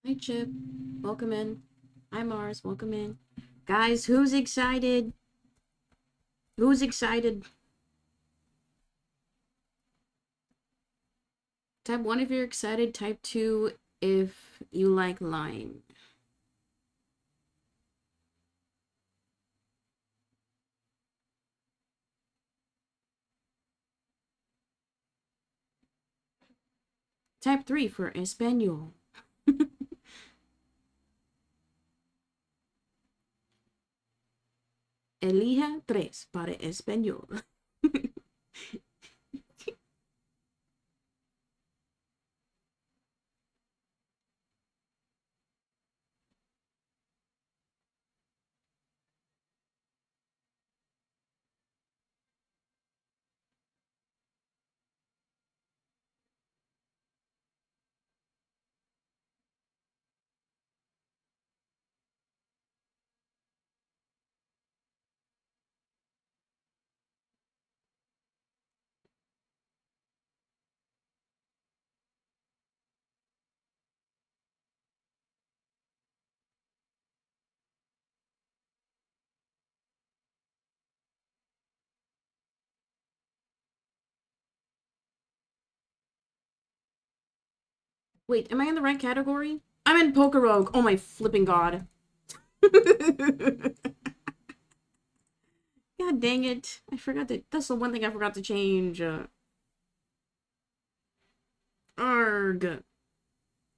Hi, Chip. Welcome in. Hi, Mars. Welcome in. Guys, who's excited? Who's excited? Type 1 if you're excited. Type 2 if you like lying. Type 3 for Espanol. Elija 3 para Español. Wait, am I in the right category? I'm in Poker Rogue. Oh my flipping god. God dang it. I forgot that. That's the one thing I forgot to change. Arg.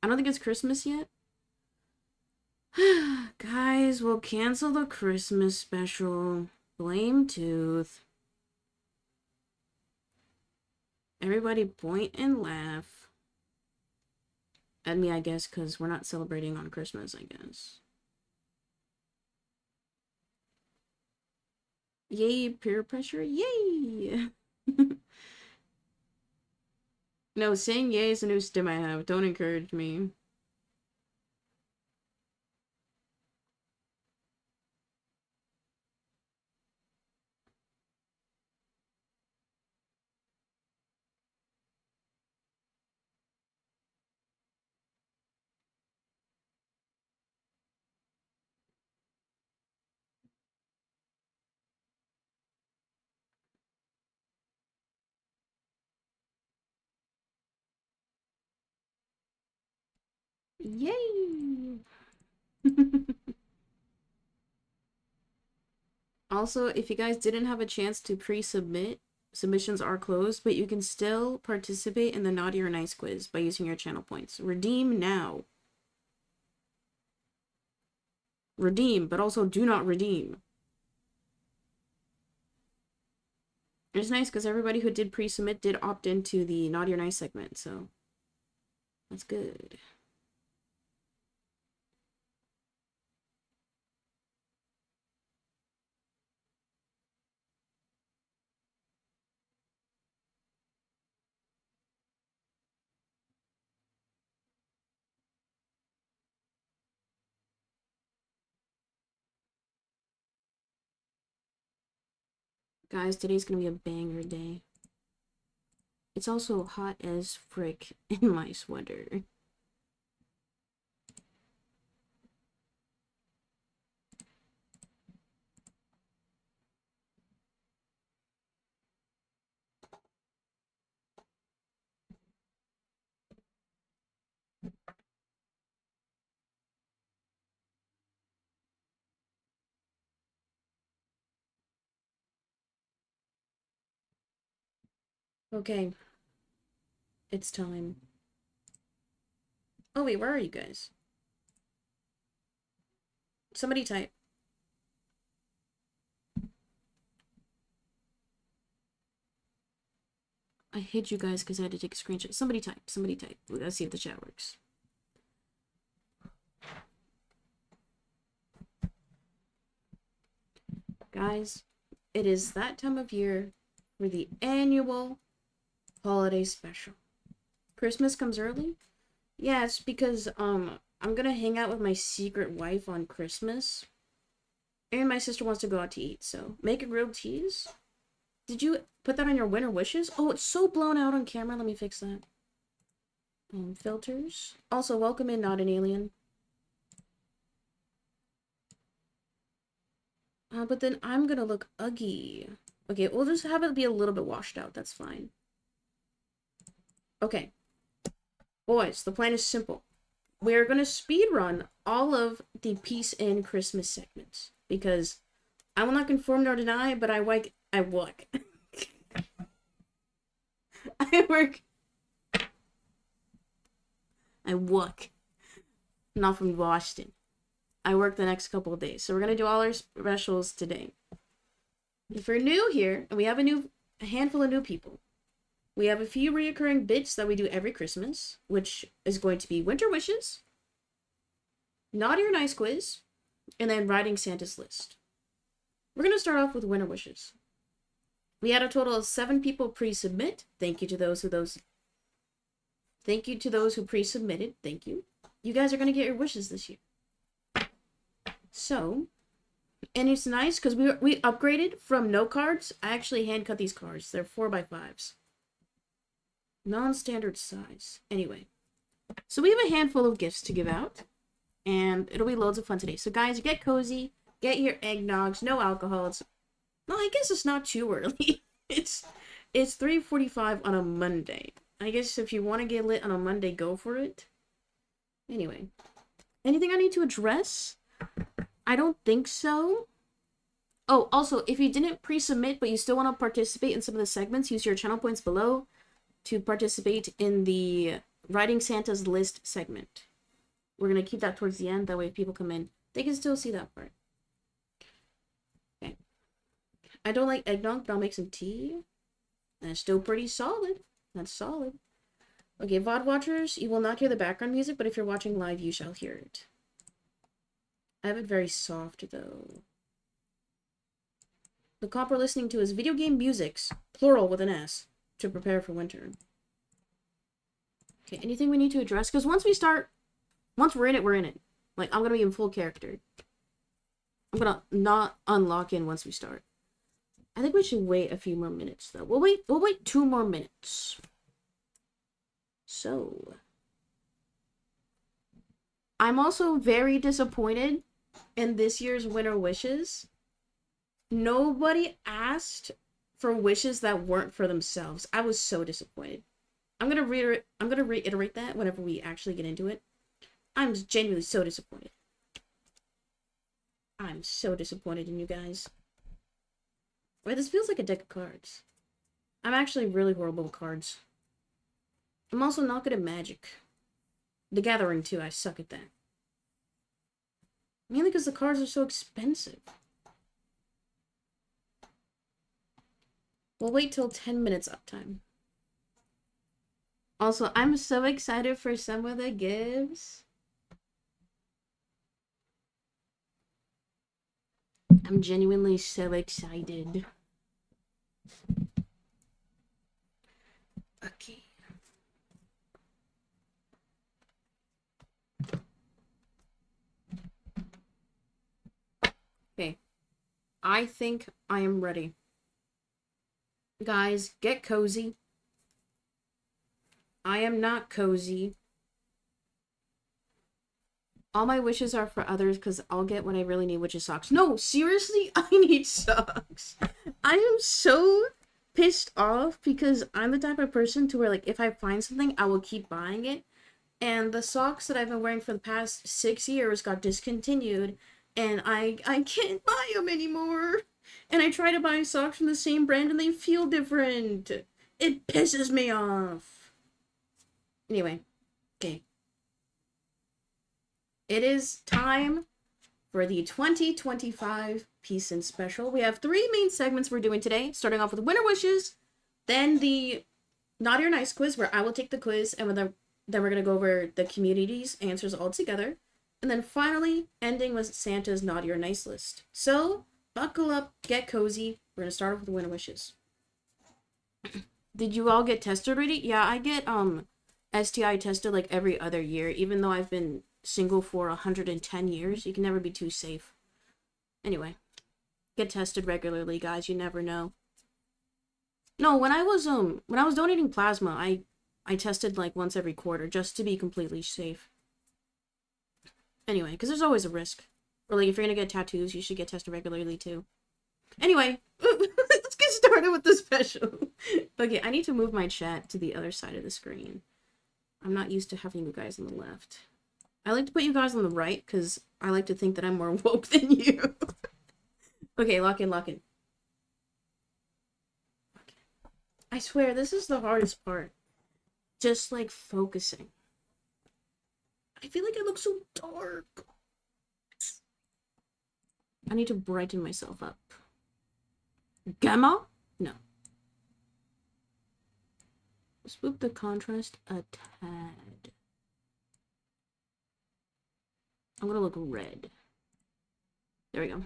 I don't think it's Christmas yet. Guys, we'll cancel the Christmas special. Blame Tooth. Everybody point and laugh. At me, I guess, because we're not celebrating on Christmas, I guess. Yay, peer pressure. Yay! No, saying yay is a new stim I have. Don't encourage me. Yay! Also, if you guys didn't have a chance to pre-submit, submissions are closed, but you can still participate in the Naughty or Nice quiz by using your channel points. Redeem now. Redeem, but also do not redeem. It's nice because everybody who did pre-submit did opt into the Naughty or Nice segment, so that's good. Guys, today's gonna be a banger day. It's also hot as frick in my sweater. Okay, it's time. Oh wait, where are you guys? Somebody type. I hid you guys because I had to take a screenshot. Somebody type. Somebody type. Let's see if the chat works. Guys, it is that time of year for the annual holiday special. Christmas comes early? Yes, because I'm gonna hang out with my secret wife on Christmas. And my sister wants to go out to eat, so make a grilled cheese. Did you put that on your winter wishes? Oh, it's so blown out on camera. Let me fix that. Filters. Also, welcome in, not an alien. But then I'm gonna look ugly. Okay, we'll just have it be a little bit washed out. That's fine. Okay. Boys, the plan is simple. We're gonna speed run all of the Peacein Christmas segments. Because I will not confirm nor deny, but I work. I work. I work. Not from Boston. I work the next couple of days. So we're gonna do all our specials today. If you're new here, and we have a handful of new people, we have a few reoccurring bits that we do every Christmas, which is going to be Winter Wishes, Naughty or Nice Quiz, and then Writing Santa's List. We're gonna start off with Winter Wishes. We had a total of 7 people pre-submit. Thank you to those who pre-submitted. Thank you. You guys are gonna get your wishes this year. So, and it's nice because we upgraded from no cards. I actually hand cut these cards. They're 4x5s. Non-standard size. Anyway, so we have a handful of gifts to give out, and it'll be loads of fun today. So guys, get cozy, get your eggnogs, no alcohol. I guess it's not too early. It's 3:45 on a Monday. I guess if you want to get lit on a Monday, go for it. Anyway, anything I need to address? I don't think so. Oh, also, if you didn't pre-submit but you still want to participate in some of the segments, use your channel points below to participate in the Writing Santa's List segment. We're going to keep that towards the end. That way if people come in, they can still see that part. Okay. I don't like eggnog, but I'll make some tea. That's still pretty solid. That's solid. Okay, VOD watchers, you will not hear the background music, but if you're watching live, you shall hear it. I have it very soft, though. The comp we're listening to is video game musics, plural with an S, to prepare for winter. Okay, anything we need to address? Because once we're in it, we're in it. Like, I'm going to be in full character. I'm going to not unlock in once we start. I think we should wait a few more minutes, though. We'll wait 2 more minutes. So, I'm also very disappointed in this year's Winter Wishes. Nobody asked for wishes that weren't for themselves. I was so disappointed. I'm gonna reiterate that whenever we actually get into it. I'm genuinely so disappointed. I'm so disappointed in you guys. Wait, this feels like a deck of cards. I'm actually really horrible with cards. I'm also not good at Magic. The Gathering, too. I suck at that. Mainly because the cards are so expensive. We'll wait till 10 minutes uptime. Also, I'm so excited for some of the gifts. I'm genuinely so excited. Okay. Okay. I think I am ready. Guys, get cozy. I am not cozy. All my wishes are for others because I'll get what I really need, which is socks. No, seriously, I need socks. I am so pissed off because I'm the type of person to where, like, if I find something, I will keep buying it. And the socks that I've been wearing for the past 6 years got discontinued, and I can't buy them anymore. And I try to buy socks from the same brand, and they feel different. It pisses me off. Anyway, okay. It is time for the 2025 Peacein special. We have 3 main segments we're doing today, starting off with Winter Wishes, then the Naughty or Nice quiz, where I will take the quiz, and then we're going to go over the community's answers all together, and then finally ending with Santa's Naughty or Nice list. So, buckle up, get cozy. We're going to start off with Winter Wishes. Did you all get tested already? Yeah, I get STI tested like every other year, even though I've been single for 110 years. You can never be too safe. Anyway, get tested regularly, guys. You never know. No, when I was donating plasma, I tested like once every quarter just to be completely safe. Anyway, because there's always a risk. Or like if you're gonna get tattoos, you should get tested regularly too. Anyway, let's get started with the special. Okay, I need to move my chat to the other side of the screen. I'm not used to having you guys on the left. I like to put you guys on the right because I like to think that I'm more woke than you. Okay, lock in, lock in. Okay. I swear, this is the hardest part. Just like focusing. I feel like I look so dark. I need to brighten myself up. Gamma? No. Swoop the contrast a tad. I'm gonna look red. There we go.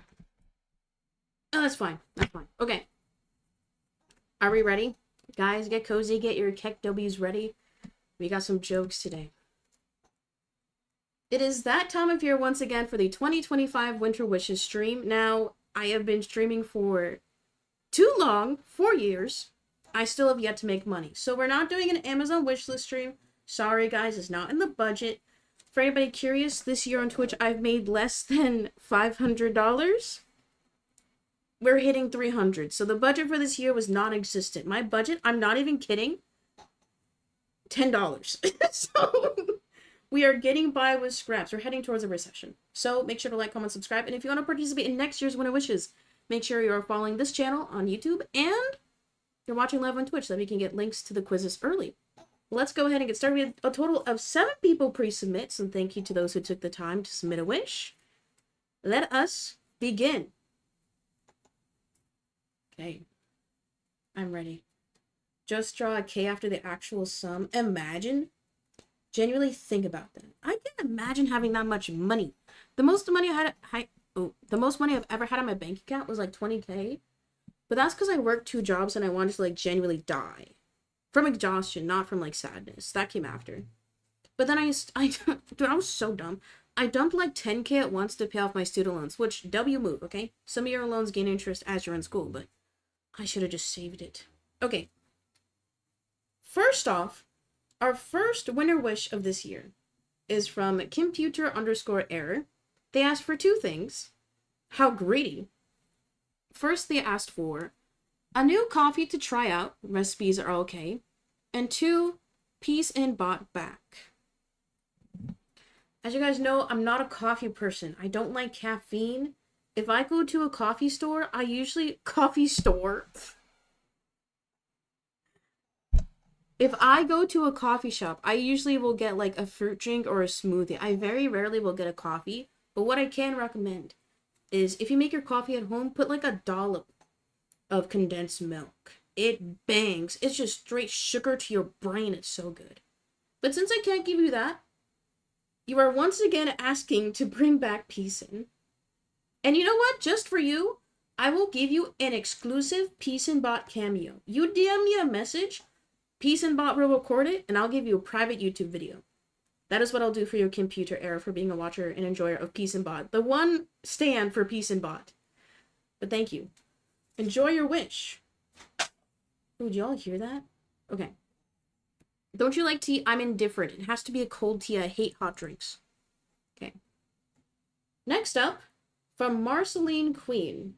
Oh, that's fine. That's fine. Okay. Are we ready? Guys, get cozy. Get your Keck W's ready. We got some jokes today. It is that time of year once again for the 2025 Winter Wishes stream. Now, I have been streaming for too long, 4 years. I still have yet to make money. So we're not doing an Amazon wishlist stream. Sorry, guys, it's not in the budget. For anybody curious, this year on Twitch, I've made less than $500. We're hitting 300. So the budget for this year was non-existent. My budget, I'm not even kidding, $10. So we are getting by with scraps. We're heading towards a recession. So make sure to like, comment, subscribe. And if you want to participate in next year's Winter Wishes, make sure you're following this channel on YouTube and you're watching live on Twitch so that we can get links to the quizzes early. Let's go ahead and get started. We had a total of 7 people pre-submit, so thank you to those who took the time to submit a wish. Let us begin. Okay. I'm ready. Just draw a K after the actual sum. Imagine. Genuinely think about that. I can't imagine having that much money. The most money the most money I've ever had on my bank account was like 20K. But that's because I worked 2 jobs and I wanted to like genuinely die. From exhaustion, not from like sadness. That came after. But then dude, I was so dumb. I dumped like 10K at once to pay off my student loans, which W move, okay? Some of your loans gain interest as you're in school, but I should have just saved it. Okay. First off, our first winner wish of this year is from computer_error. They asked for 2 things. How greedy. First, they asked for a new coffee to try out. Recipes are okay. And 2, Peacein bought back. As you guys know, I'm not a coffee person. I don't like caffeine. If I go to a coffee store, If I go to a coffee shop, I usually will get like a fruit drink or a smoothie. I very rarely will get a coffee. But what I can recommend is if you make your coffee at home, put like a dollop of condensed milk. It bangs. It's just straight sugar to your brain. It's so good. But since I can't give you that, you are once again asking to bring back Peacein. And you know what? Just for you, I will give you an exclusive Peacein bot cameo. You DM me a message, Peacein bot will record it, and I'll give you a private YouTube video. That is what I'll do for your computer error for being a watcher and enjoyer of Peacein bot. The one stand for Peacein bot. But thank you. Enjoy your wish. Oh, did y'all hear that? Okay. Don't you like tea? I'm indifferent. It has to be a cold tea. I hate hot drinks. Okay. Next up, from Marceline Queen.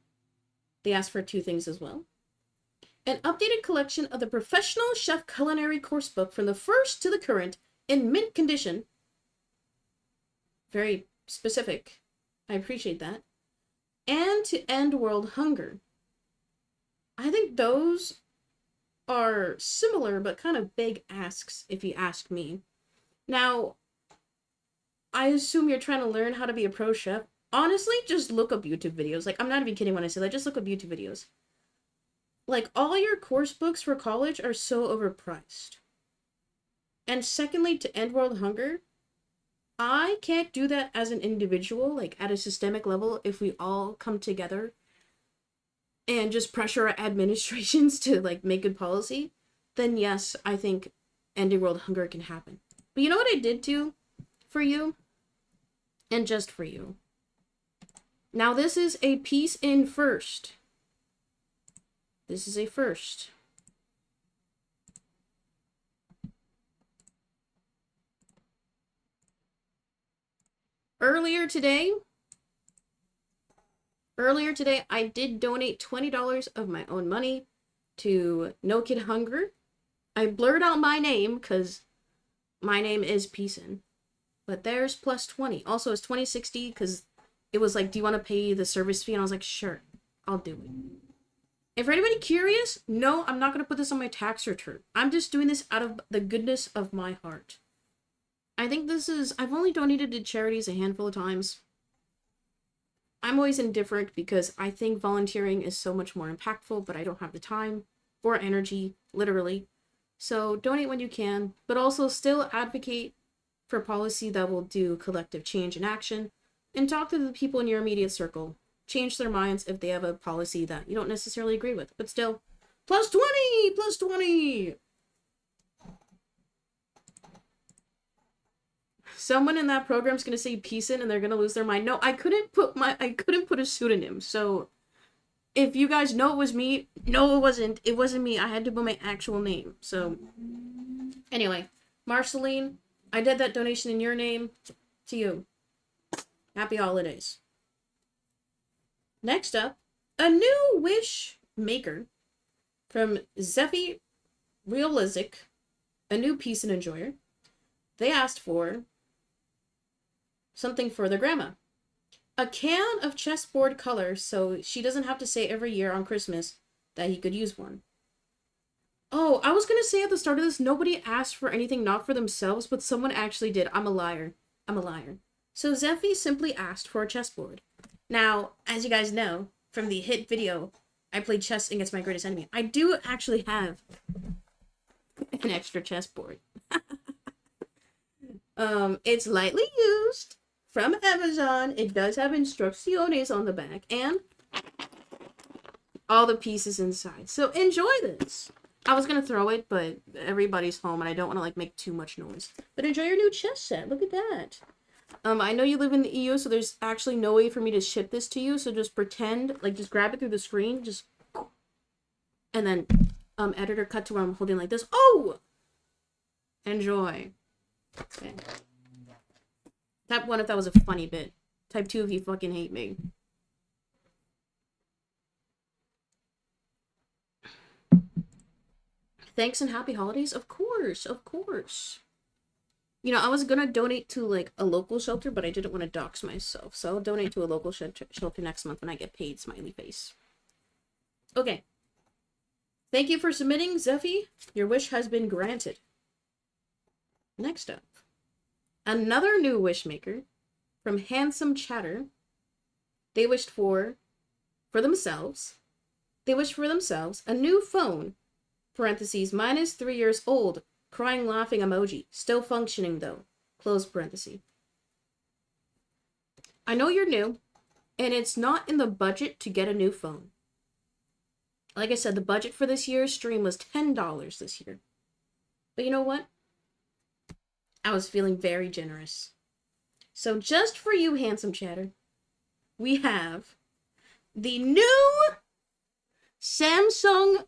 They asked for 2 things as well. An updated collection of the Professional Chef Culinary Course Book from the first to the current in mint condition. Very specific. I appreciate that. And to end world hunger. I think those are similar but kind of big asks, if you ask me. Now, I assume you're trying to learn how to be a pro chef. Honestly, just look up YouTube videos. Like, I'm not even kidding when I say that. Just look up YouTube videos. Like, all your course books for college are so overpriced. And secondly, to end world hunger, I can't do that as an individual, like, at a systemic level, if we all come together and just pressure our administrations to, like, make good policy, then yes, I think ending world hunger can happen. But you know what I did do for you? And just for you. Now, this is a Peacein first. This is a first. Earlier today, Earlier today, I did donate $20 of my own money to No Kid Hunger. I blurred out my name because my name is Peacein. But there's plus 20. Also, it's 2060 because it was like, do you want to pay the service fee? And I was like, sure, I'll do it. And for anybody curious, no, I'm not going to put this on my tax return. I'm just doing this out of the goodness of my heart. I think I've only donated to charities a handful of times. I'm always indifferent because I think volunteering is so much more impactful, but I don't have the time or energy, literally. So donate when you can, but also still advocate for policy that will do collective change and action, and talk to the people in your immediate circle. Change their minds if they have a policy that you don't necessarily agree with, but still, plus 20, plus 20. Someone in that program's gonna say Peacein and they're gonna lose their mind. No, I couldn't put a pseudonym. So if you guys know it was me, no, it wasn't. It wasn't me. I had to put my actual name. So anyway, Marceline, I did that donation in your name to you. Happy holidays. Next up, a new wish maker from Zeffy Realizic, a new Peacein enjoyer. They asked for something for their grandma. A can of chessboard color so she doesn't have to say every year on Christmas that he could use one. Oh, I was going to say at the start of this, nobody asked for anything not for themselves, but someone actually did. I'm a liar. So Zeffy simply asked for a chessboard. Now, as you guys know, from the hit video, I played chess against my greatest enemy. I do actually have an extra chessboard. It's lightly used from Amazon. It does have instrucciones on the back and all the pieces inside. So enjoy this. I was gonna throw it, but everybody's home and I don't want to like make too much noise. But enjoy your new chess set. Look at that. I know you live in the EU, so there's actually no way for me to ship this to you. So just pretend, like, just grab it through the screen, just, and then, editor cut to where I'm holding like this. Oh! Enjoy. Okay. Type 1 if that was a funny bit. Type 2 if you fucking hate me. Thanks and happy holidays? Of course, of course. You know, I was gonna donate to, like, a local shelter, but I didn't want to dox myself. So I'll donate to a local shelter next month when I get paid, smiley face. Okay. Thank you for submitting, Zeffy. Your wish has been granted. Next up. Another new wish maker from Handsome Chatter. They wished for themselves. They wished for themselves a new phone, parentheses, minus 3 years old, crying laughing emoji, still functioning though, close parenthesis. I know you're new, and it's not in the budget to get a new phone. Like I said, the budget for this year's stream was $10 this year. But you know what? I was feeling very generous. So just for you, Handsome Chatter, we have the new Samsung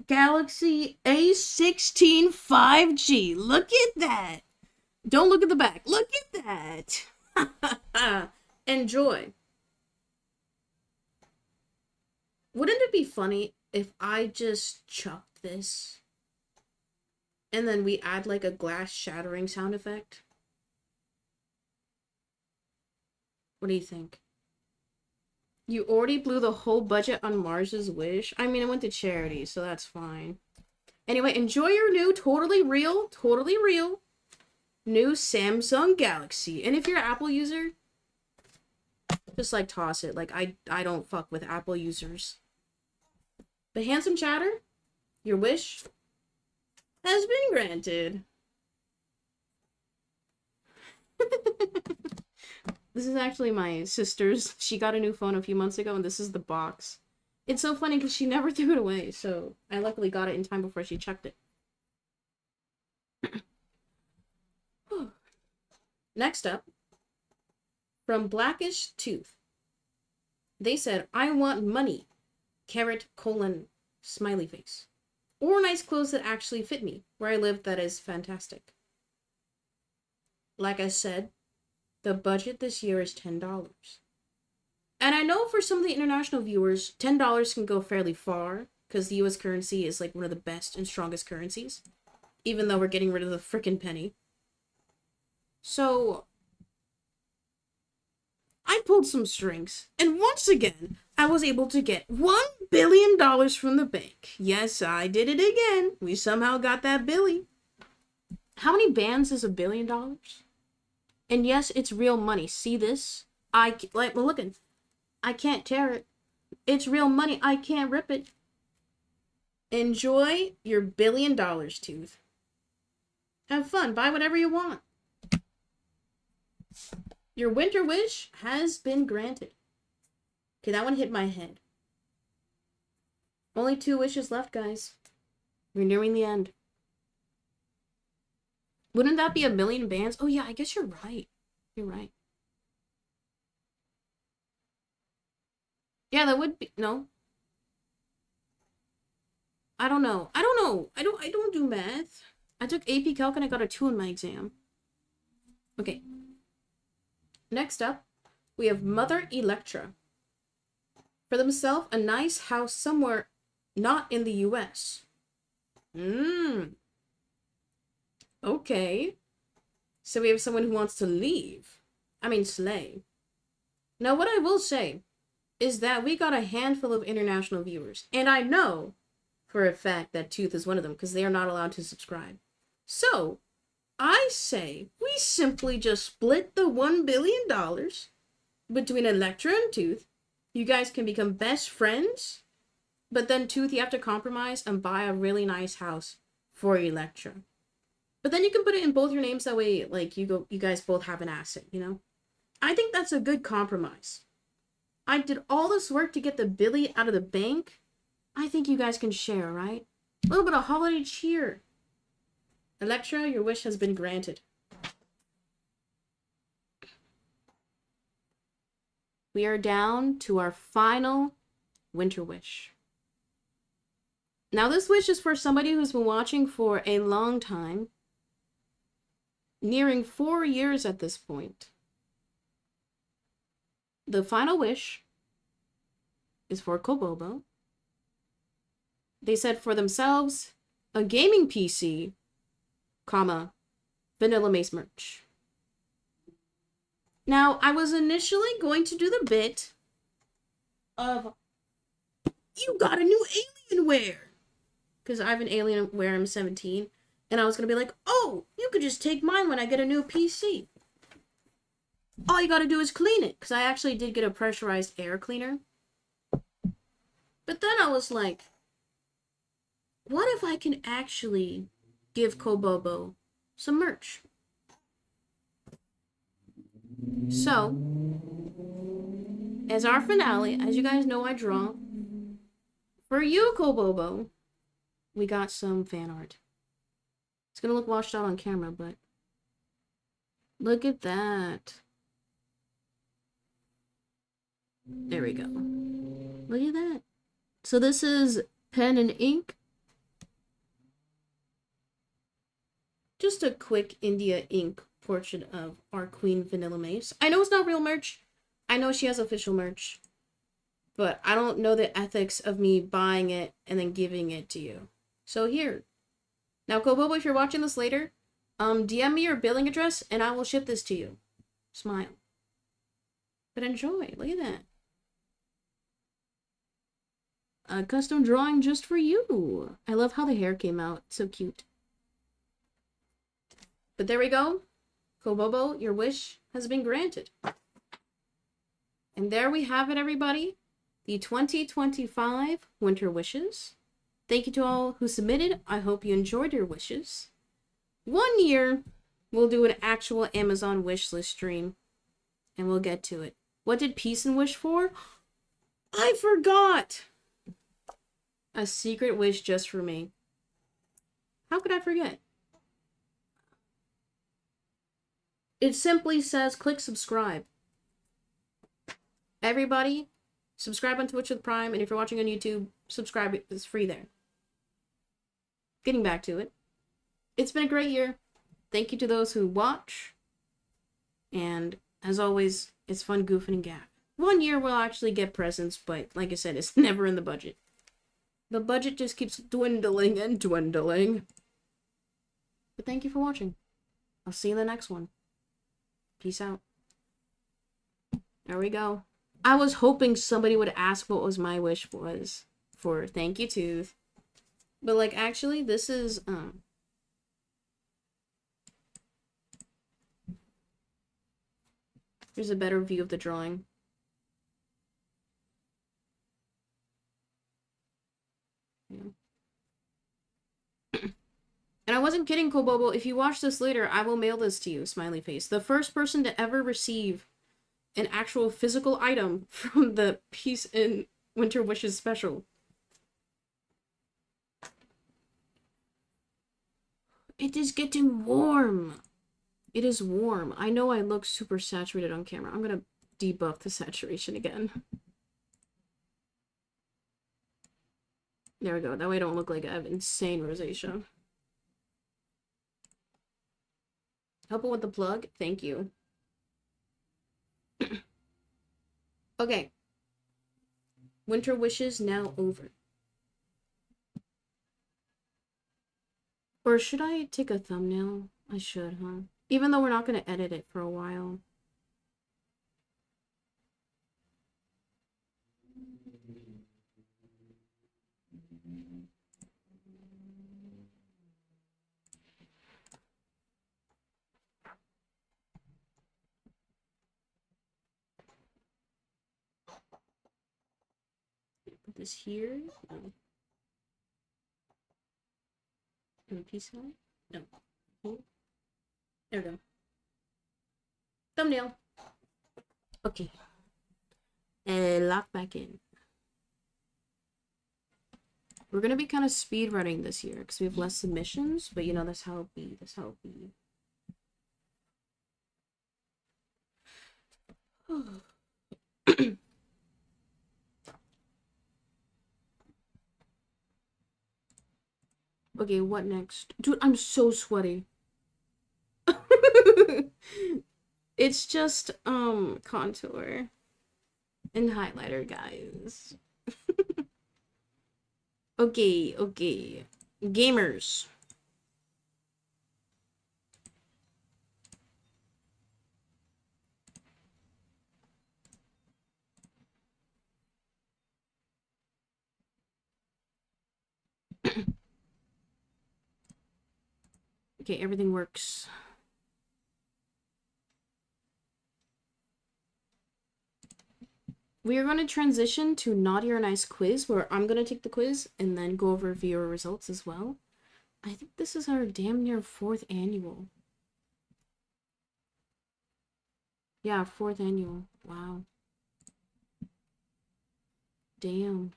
Galaxy A16 5G. Look at that. Don't look at the back. Look at that. Enjoy. Wouldn't it be funny if I just chucked this and then we add like a glass shattering sound effect? What do you think? You already blew the whole budget on Mars's wish. I mean, it went to charity, so that's fine. Anyway, enjoy your new totally real new Samsung Galaxy. And if you're an Apple user, just like toss it. Like I don't fuck with Apple users. But Handsome Chatter, your wish has been granted. This is actually my sister's. She got a new phone a few months ago, and this is the box. It's so funny because she never threw it away, so I luckily got it in time before she checked it. Next up, from Blackish Tooth. They said, I want money, carrot, colon, smiley face. Or nice clothes that actually fit me. Where I live, that is fantastic. Like I said, the budget this year is $10. And I know for some of the international viewers, $10 can go fairly far because the US currency is like one of the best and strongest currencies, even though we're getting rid of the frickin' penny. So I pulled some strings, and once again, I was able to get $1 billion from the bank. Yes, I did it again. We somehow got that Billy. How many bands is $1 billion? And yes, it's real money. See this? Looking. I can't tear it. It's real money. I can't rip it. Enjoy your $1 billion, Tooth. Have fun. Buy whatever you want. Your winter wish has been granted. Okay, that one hit my head. Only 2 wishes left, guys. We're nearing the end. Wouldn't that be 1 million bands? Oh yeah, I guess you're right. You're right. Yeah, that would be... No. I don't know. I don't do math. I took AP Calc and I got a 2 in my exam. Okay. Next up, we have Mother Electra. For themselves, a nice house somewhere not in the US. Okay. So we have someone who wants to leave. I mean, slay. Now, what I will say is that we got a handful of international viewers. And I know for a fact that Tooth is one of them because they are not allowed to subscribe. So, I say we simply just split the $1 billion between Electra and Tooth. You guys can become best friends. But then Tooth, you have to compromise and buy a really nice house for Electra. But then you can put it in both your names. That way, like, you guys both have an asset, you know? I think that's a good compromise. I did all this work to get the Billy out of the bank. I think you guys can share, right? A little bit of holiday cheer. Electra, your wish has been granted. We are down to our final winter wish. Now, this wish is for somebody who's been watching for a long time. Nearing 4 years at this point. The final wish is for Kobobo. They said for themselves, a gaming PC, comma, Vanilla Mace merch. Now, I was initially going to do the bit of, you got a new Alienware! Because I have an Alienware, I'm 17. And I was going to be like, oh, you could just take mine when I get a new PC. All you got to do is clean it. Because I actually did get a pressurized air cleaner. But then I was like, what if I can actually give Kobobo some merch? So, as our finale, as you guys know I draw, for you, Kobobo, we got some fan art. It's gonna look washed out on camera, but look at that. There we go. Look at that. So this is pen and ink. Just a quick India ink portrait of our Queen Vanilla Mace. I know it's not real merch. I know she has official merch. But I don't know the ethics of me buying it and then giving it to you. So here. Now, Kobobo, if you're watching this later, DM me your billing address and I will ship this to you. Smile. But enjoy. Look at that. A custom drawing just for you. I love how the hair came out. So cute. But there we go. Kobobo, your wish has been granted. And there we have it, everybody. The 2025 Winter Wishes. Thank you to all who submitted. I hope you enjoyed your wishes. 1 year, we'll do an actual Amazon wish list stream. And we'll get to it. What did Peacein wish for? I forgot! A secret wish just for me. How could I forget? It simply says click subscribe. Everybody, subscribe on Twitch with Prime, and if you're watching on YouTube, subscribe. It's free there. Getting back to it. It's been a great year. Thank you to those who watch. And as always, it's fun goofing and gaff. one year we'll actually get presents, but like I said, it's never in the budget. The budget just keeps dwindling and dwindling. But thank you for watching. I'll see you in the next one. Peace out. There we go. I was hoping somebody would ask what was my wish was for thank you tooth. But like actually this is here's a better view of the drawing. Yeah. And I wasn't kidding, Kobobo. If you watch this later, I will mail this to you, smiley face. The first person to ever receive an actual physical item from the Peacein Winter Wishes special. It is getting warm. It is warm. I know I look super saturated on camera. I'm gonna debuff the saturation again. There we go. That way I don't look like I have insane rosacea. Helping with the plug? Thank you. Okay. Winter Wishes now over. Or should I take a thumbnail? I should, huh? Even though we're not going to edit it for a while. Put this here. No. Peacein? No. There we go. Thumbnail. Okay. Lock back in. We're gonna be kind of speed running this year because we have less submissions, but you know that's how it be. That's how it be. Okay, what next? Dude, I'm so sweaty. It's just contour and highlighter, guys. Okay, okay. Gamers. Okay, everything works. We are going to transition to Naughty or Nice quiz, where I'm going to take the quiz and then go over viewer results as well. I think this is our damn near 4th annual. Yeah, 4th annual. Wow. Damn.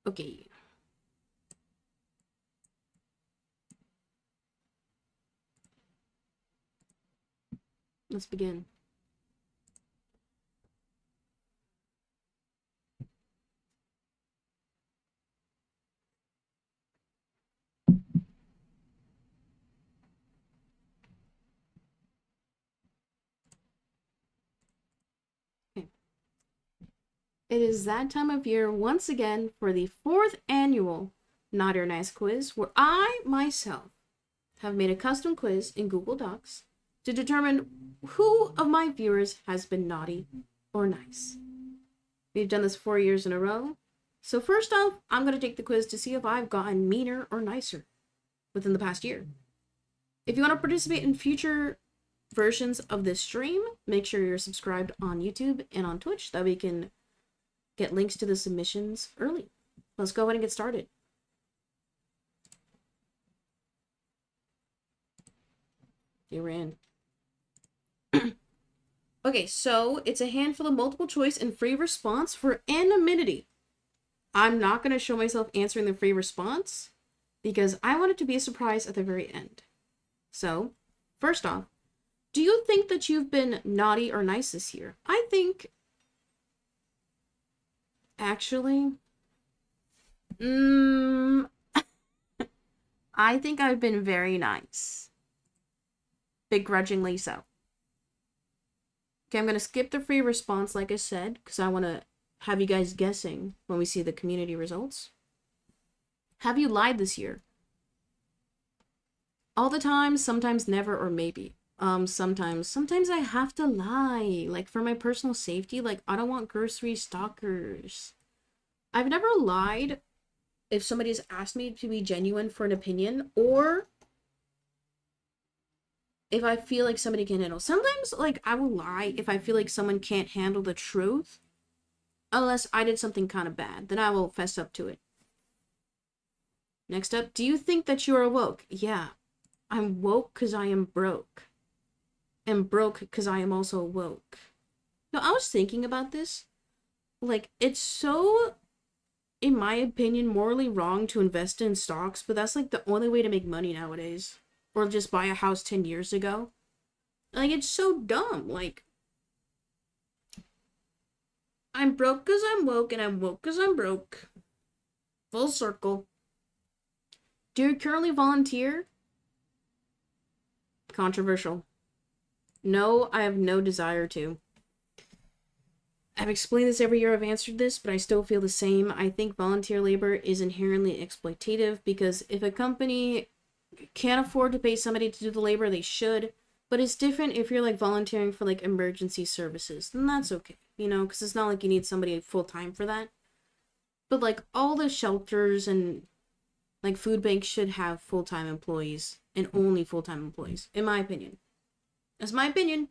Okay. Let's begin. Okay. It is that time of year once again for the 4th annual Naughty or Nice quiz, where I myself have made a custom quiz in Google Docs to determine who of my viewers has been naughty or nice. We've done this 4 years in a row. So first off, I'm going to take the quiz to see if I've gotten meaner or nicer within the past year. If you want to participate in future versions of this stream, make sure you're subscribed on YouTube and on Twitch. That way we can get links to the submissions early. Let's go ahead and get started. You ran. Okay, so it's a handful of multiple choice and free response for anonymity. I'm not going to show myself answering the free response because I want it to be a surprise at the very end. So, first off, do you think that you've been naughty or nice this year? I think, actually, I think I've been very nice. Begrudgingly so. Okay, I'm gonna skip the free response, like I said, because I want to have you guys guessing when we see the community results. Have you lied this year? All the time, sometimes never, or maybe. Sometimes I have to lie, like for my personal safety. Like, I don't want grocery stalkers. I've never lied if somebody's asked me to be genuine for an opinion, or if I feel like somebody can handle. Sometimes, like, I will lie if I feel like someone can't handle the truth, unless I did something kind of bad. Then I will fess up to it. Next up, do you think that you are woke? Yeah. I'm woke because I am broke. And broke because I am also woke. No, I was thinking about this. Like, it's so, in my opinion, morally wrong to invest in stocks, but that's like the only way to make money nowadays. Or just buy a house 10 years ago. Like, it's so dumb. Like, I'm broke because I'm woke, and I'm woke because I'm broke. Full circle. Do you currently volunteer? Controversial. No, I have no desire to. I've explained this every year I've answered this, but I still feel the same. I think volunteer labor is inherently exploitative because if a company can't afford to pay somebody to do the labor, they should. But it's different if you're like volunteering for like emergency services. Then that's okay, you know, because it's not like you need somebody full time for that. But like all the shelters and like food banks should have full-time employees and only full-time employees, in my opinion. That's my opinion.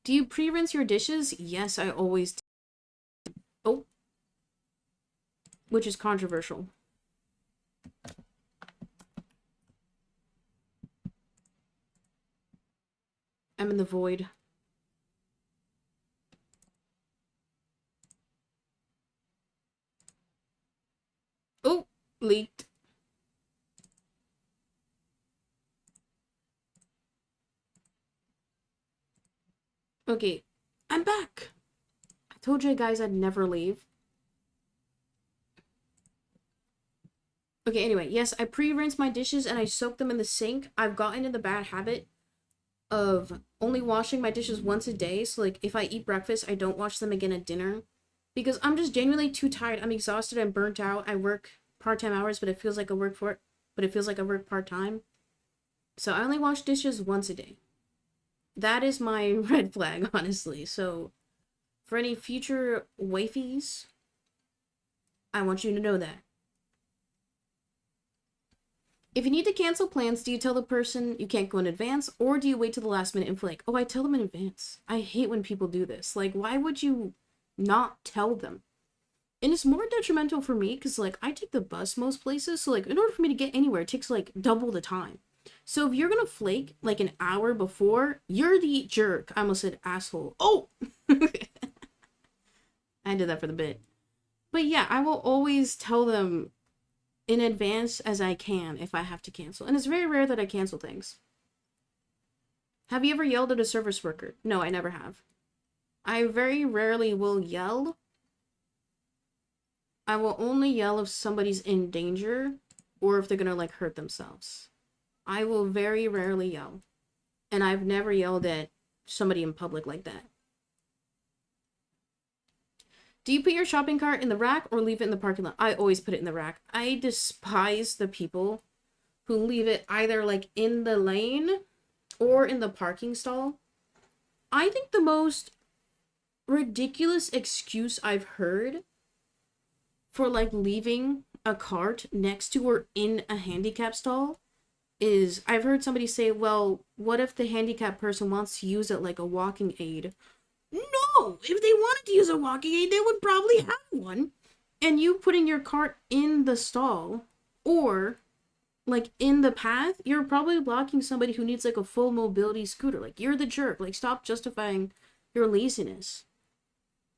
Do you pre-rinse your dishes? Yes, I always do. Oh. Which is controversial. I'm in the void. Oh, leaked. Okay, I'm back. I told you guys I'd never leave. Okay, anyway, yes, I pre-rinse my dishes and I soak them in the sink. I've gotten in the bad habit of only washing my dishes once a day. So, like, if I eat breakfast, I don't wash them again at dinner. Because I'm just genuinely too tired. I'm exhausted. I'm burnt out. I work part-time hours, but it feels like I work part-time. So I only wash dishes once a day. That is my red flag, honestly. So for any future wifeys, I want you to know that. If you need to cancel plans, do you tell the person you can't go in advance, or do you wait till the last minute and feel like, oh, I tell them in advance? I hate when people do this. Like, why would you not tell them? And it's more detrimental for me because, like, I take the bus most places. So, like, in order for me to get anywhere, it takes, like, double the time. So if you're gonna flake, like, an hour before, you're the jerk. I almost said asshole. Oh! I did that for the bit. But yeah, I will always tell them in advance as I can if I have to cancel. And it's very rare that I cancel things. Have you ever yelled at a service worker? No, I never have. I very rarely will yell. I will only yell if somebody's in danger or if they're gonna, like, hurt themselves. I will very rarely yell. And I've never yelled at somebody in public like that. Do you put your shopping cart in the rack or leave it in the parking lot? I always put it in the rack. I despise the people who leave it either, like, in the lane or in the parking stall. I think the most ridiculous excuse I've heard for, like, leaving a cart next to or in a handicap stall is I've heard somebody say, well, what if the handicapped person wants to use it like a walking aid? No! If they wanted to use a walking aid, they would probably have one. And you putting your cart in the stall or, like, in the path, you're probably blocking somebody who needs, like, a full mobility scooter. Like, you're the jerk. Like, stop justifying your laziness.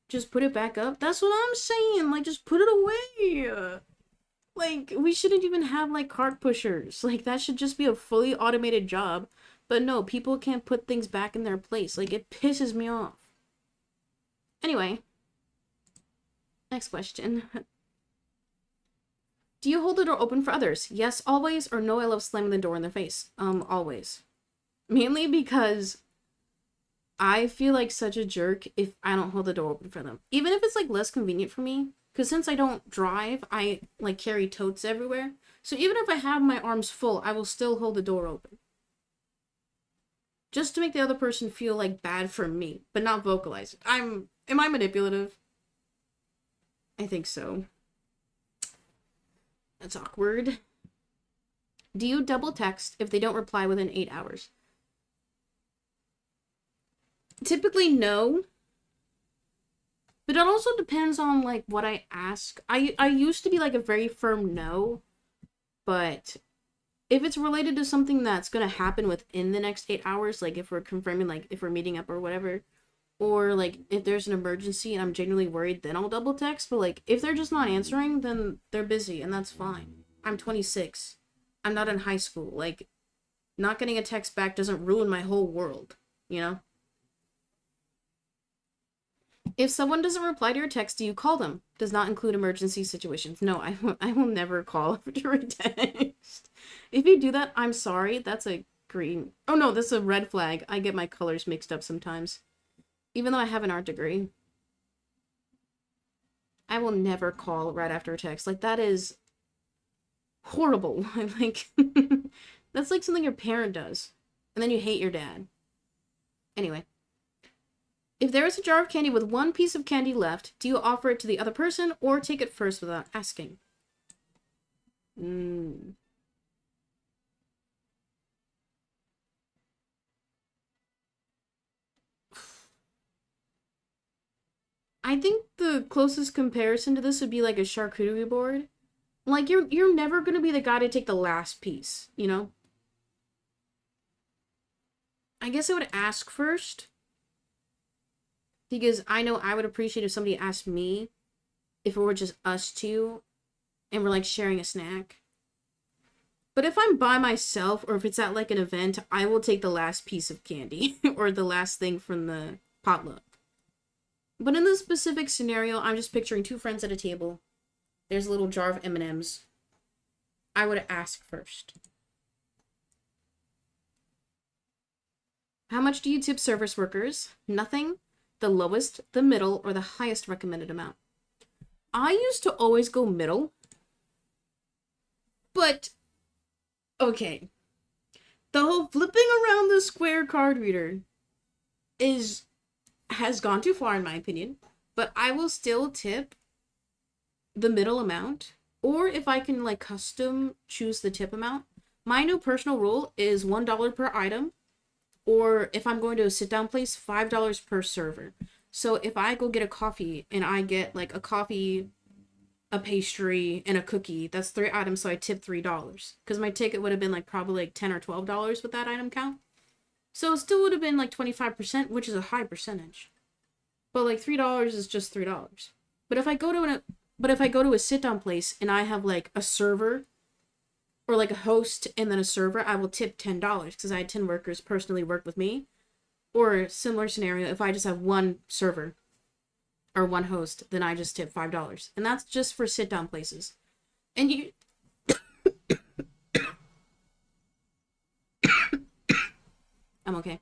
Just put it back up. That's what I'm saying. Like, just put it away. Like, we shouldn't even have, like, cart pushers. Like, that should just be a fully automated job. But no, people can't put things back in their place. Like, it pisses me off. Anyway. Next question. Do you hold the door open for others? Yes, always, or no, I love slamming the door in their face. Always. Mainly because I feel like such a jerk if I don't hold the door open for them. Even if it's like less convenient for me. Because since I don't drive, I like carry totes everywhere. So even if I have my arms full, I will still hold the door open. Just to make the other person feel like bad for me, but not vocalize it. Am I manipulative? I think so. That's awkward. Do you double text if they don't reply within 8 hours? Typically, no. But it also depends on, like, what I ask. I used to be, like, a very firm no. But if it's related to something that's going to happen within the next 8 hours, like, if we're confirming, like, if we're meeting up or whatever, or, like, if there's an emergency and I'm genuinely worried, then I'll double text. But, like, if they're just not answering, then they're busy, and that's fine. I'm 26. I'm not in high school. Like, not getting a text back doesn't ruin my whole world, you know? If someone doesn't reply to your text, do you call them? Does not include emergency situations. No, I will never call after a text. If you do that, I'm sorry. That's a green. Oh no, this is a red flag. I get my colors mixed up sometimes. Even though I have an art degree. I will never call right after a text. Like, that is horrible. I'm like, that's like something your parent does. And then you hate your dad. Anyway. If there is a jar of candy with one piece of candy left, do you offer it to the other person or take it first without asking? I think the closest comparison to this would be like a charcuterie board. Like, you're never gonna be the guy to take the last piece, you know? I guess I would ask first. Because I know I would appreciate if somebody asked me if it were just us two and we're like sharing a snack. But if I'm by myself or if it's at like an event, I will take the last piece of candy or the last thing from the potluck. But in this specific scenario, I'm just picturing two friends at a table. There's a little jar of M&Ms. I would ask first. How much do you tip service workers? Nothing. The lowest, the middle, or the highest recommended amount. I used to always go middle. But, okay. The whole flipping around the square card reader has gone too far in my opinion. But I will still tip the middle amount. Or if I can like custom choose the tip amount. My new personal rule is $1 per item. Or if I'm going to a sit-down place, $5 per server. So if I go get a coffee and I get like a coffee, a pastry, and a cookie, that's 3 items, so I tip $3. Because my ticket would have been like probably like $10 or $12 with that item count. So it still would have been like 25%, which is a high percentage. But like $3 is just $3. But if I go to a sit-down place and I have like a server or like a host and then a server, I will tip $10 because I had 10 workers personally work with me. Or a similar scenario, if I just have one server or one host, then I just tip $5. And that's just for sit-down places. And you... I'm okay.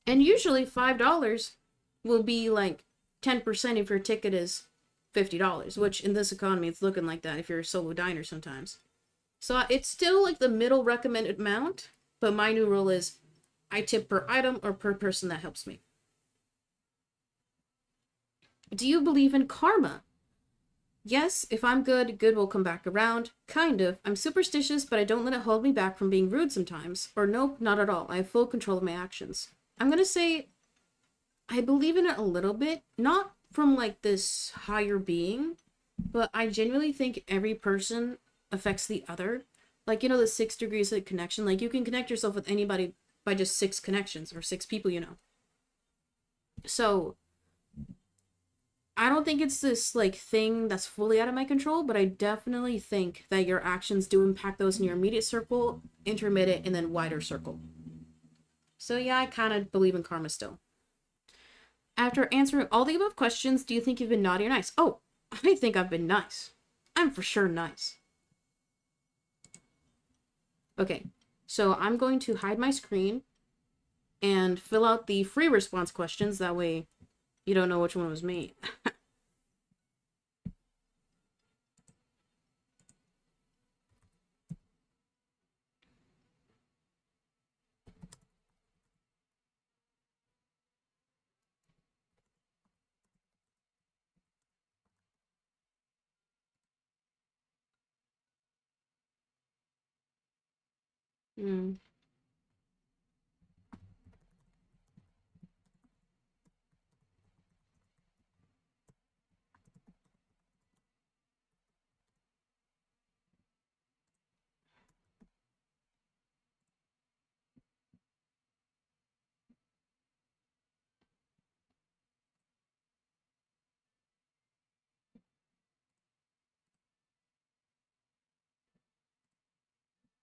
And usually $5 will be like 10% if your ticket is $50, which in this economy, it's looking like that if you're a solo diner sometimes. So it's still like the middle recommended amount, but my new rule is I tip per item or per person that helps me. Do you believe in karma? Yes, if I'm good, good will come back around. Kind of. I'm superstitious, but I don't let it hold me back from being rude sometimes. Or nope, not at all. I have full control of my actions. I'm gonna say I believe in it a little bit. Not from like this higher being, but I genuinely think every person affects the other. Like, you know, the 6 degrees of connection. Like, you can connect yourself with anybody by just 6 connections or 6 people, you know. So I don't think it's this like thing that's fully out of my control, but I definitely think that your actions do impact those in your immediate circle, intermediate, and then wider circle. So yeah, I kind of believe in karma still. After answering all the above questions, do you think you've been naughty or nice? Oh, I think I've been nice. I'm for sure nice. Okay, so I'm going to hide my screen and fill out the free response questions. That way you don't know which one was me. Mm.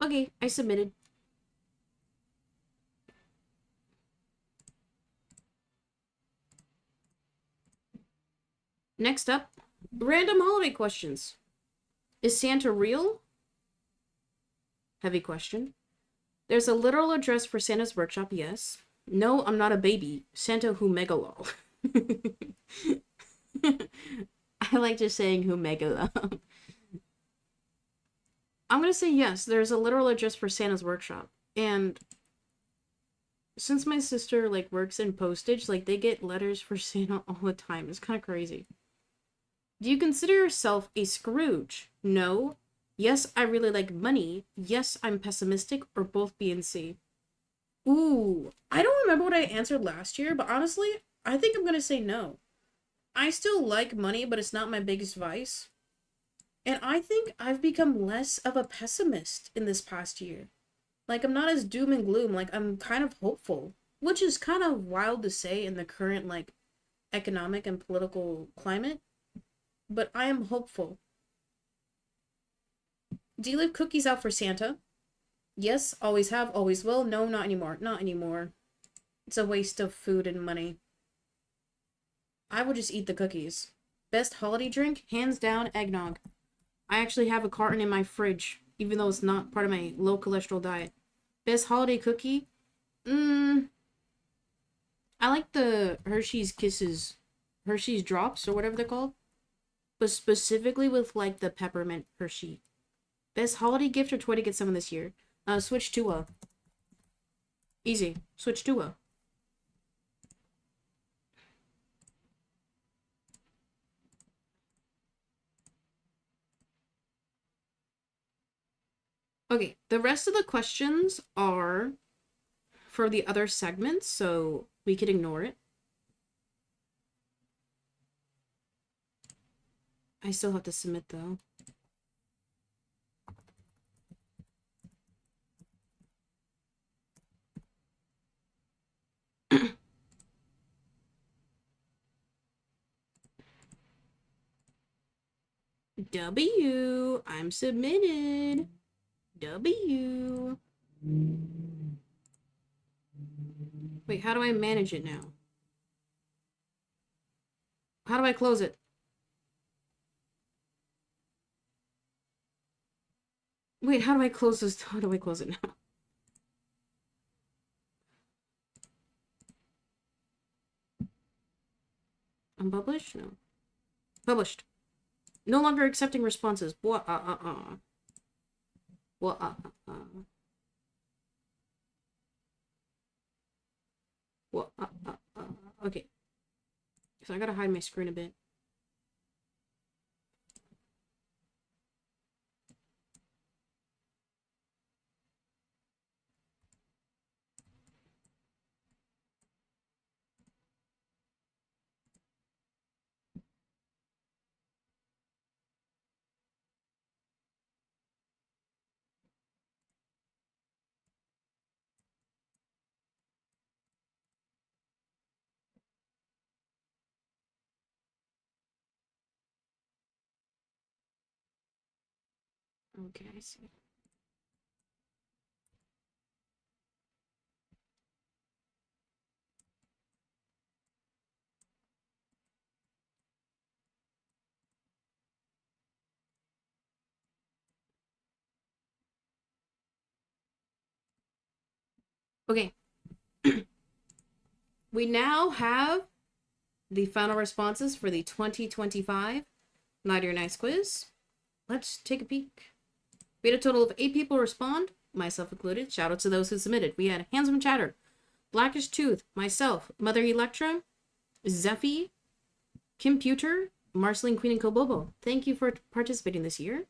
Okay, I submitted. Next up, random holiday questions. Is Santa real? Heavy question. There's a literal address for Santa's workshop, yes. No, I'm not a baby. Santa who megalol. I like just saying who megalol. I'm gonna say yes, there's a literal address for Santa's workshop. And since my sister like works in postage, like they get letters for Santa all the time. It's kind of crazy. Do you consider yourself a Scrooge? No. Yes, I really like money. Yes, I'm pessimistic, or both B and C. Ooh, I don't remember what I answered last year, but honestly, I think I'm gonna say no. I still like money, but it's not my biggest vice. And I think I've become less of a pessimist in this past year. Like, I'm not as doom and gloom. Like, I'm kind of hopeful, which is kind of wild to say in the current, like, economic and political climate. But I am hopeful. Do you leave cookies out for Santa? Yes, always have, always will. No, not anymore. Not anymore. It's a waste of food and money. I would just eat the cookies. Best holiday drink? Hands down, eggnog. I actually have a carton in my fridge, even though it's not part of my low cholesterol diet. Best holiday cookie? Mmm. I like the Hershey's Kisses, Hershey's Drops, or whatever they're called. But specifically with like the peppermint Hershey. Best holiday gift or toy to get someone this year? Switch to a. Easy. Switch to a. Okay, the rest of the questions are for the other segments, so we could ignore it. I still have to submit though. W, I'm submitted. W. Wait, how do I manage it now? How do I close it? Wait, how do I close this? How do I close it now? Unpublished? No. Published. No longer accepting responses. What? What? What? Okay. So I gotta hide my screen a bit. Okay, I see. Okay. We now have the final responses for the 2025 Night or Nice quiz. Let's take a peek. We had a total of 8 people respond, myself included. Shout out to those who submitted. We had Handsome Chatter, Blackish Tooth, myself, Mother Electra, Zeffy, Computer, Marceline Queen, and Kobobo. Thank you for participating this year.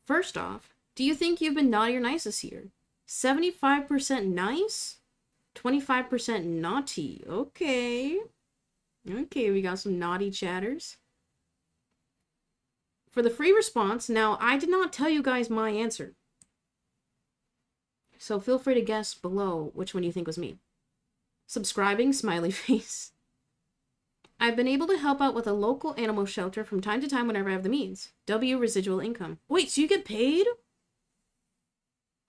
First off, do you think you've been naughty or nice this year? 75% nice, 25% naughty. Okay. Okay, we got some naughty chatters. For the free response, now I did not tell you guys my answer. So feel free to guess below which one you think was me. Subscribing, smiley face. I've been able to help out with a local animal shelter from time to time whenever I have the means. W, residual income. Wait, so you get paid?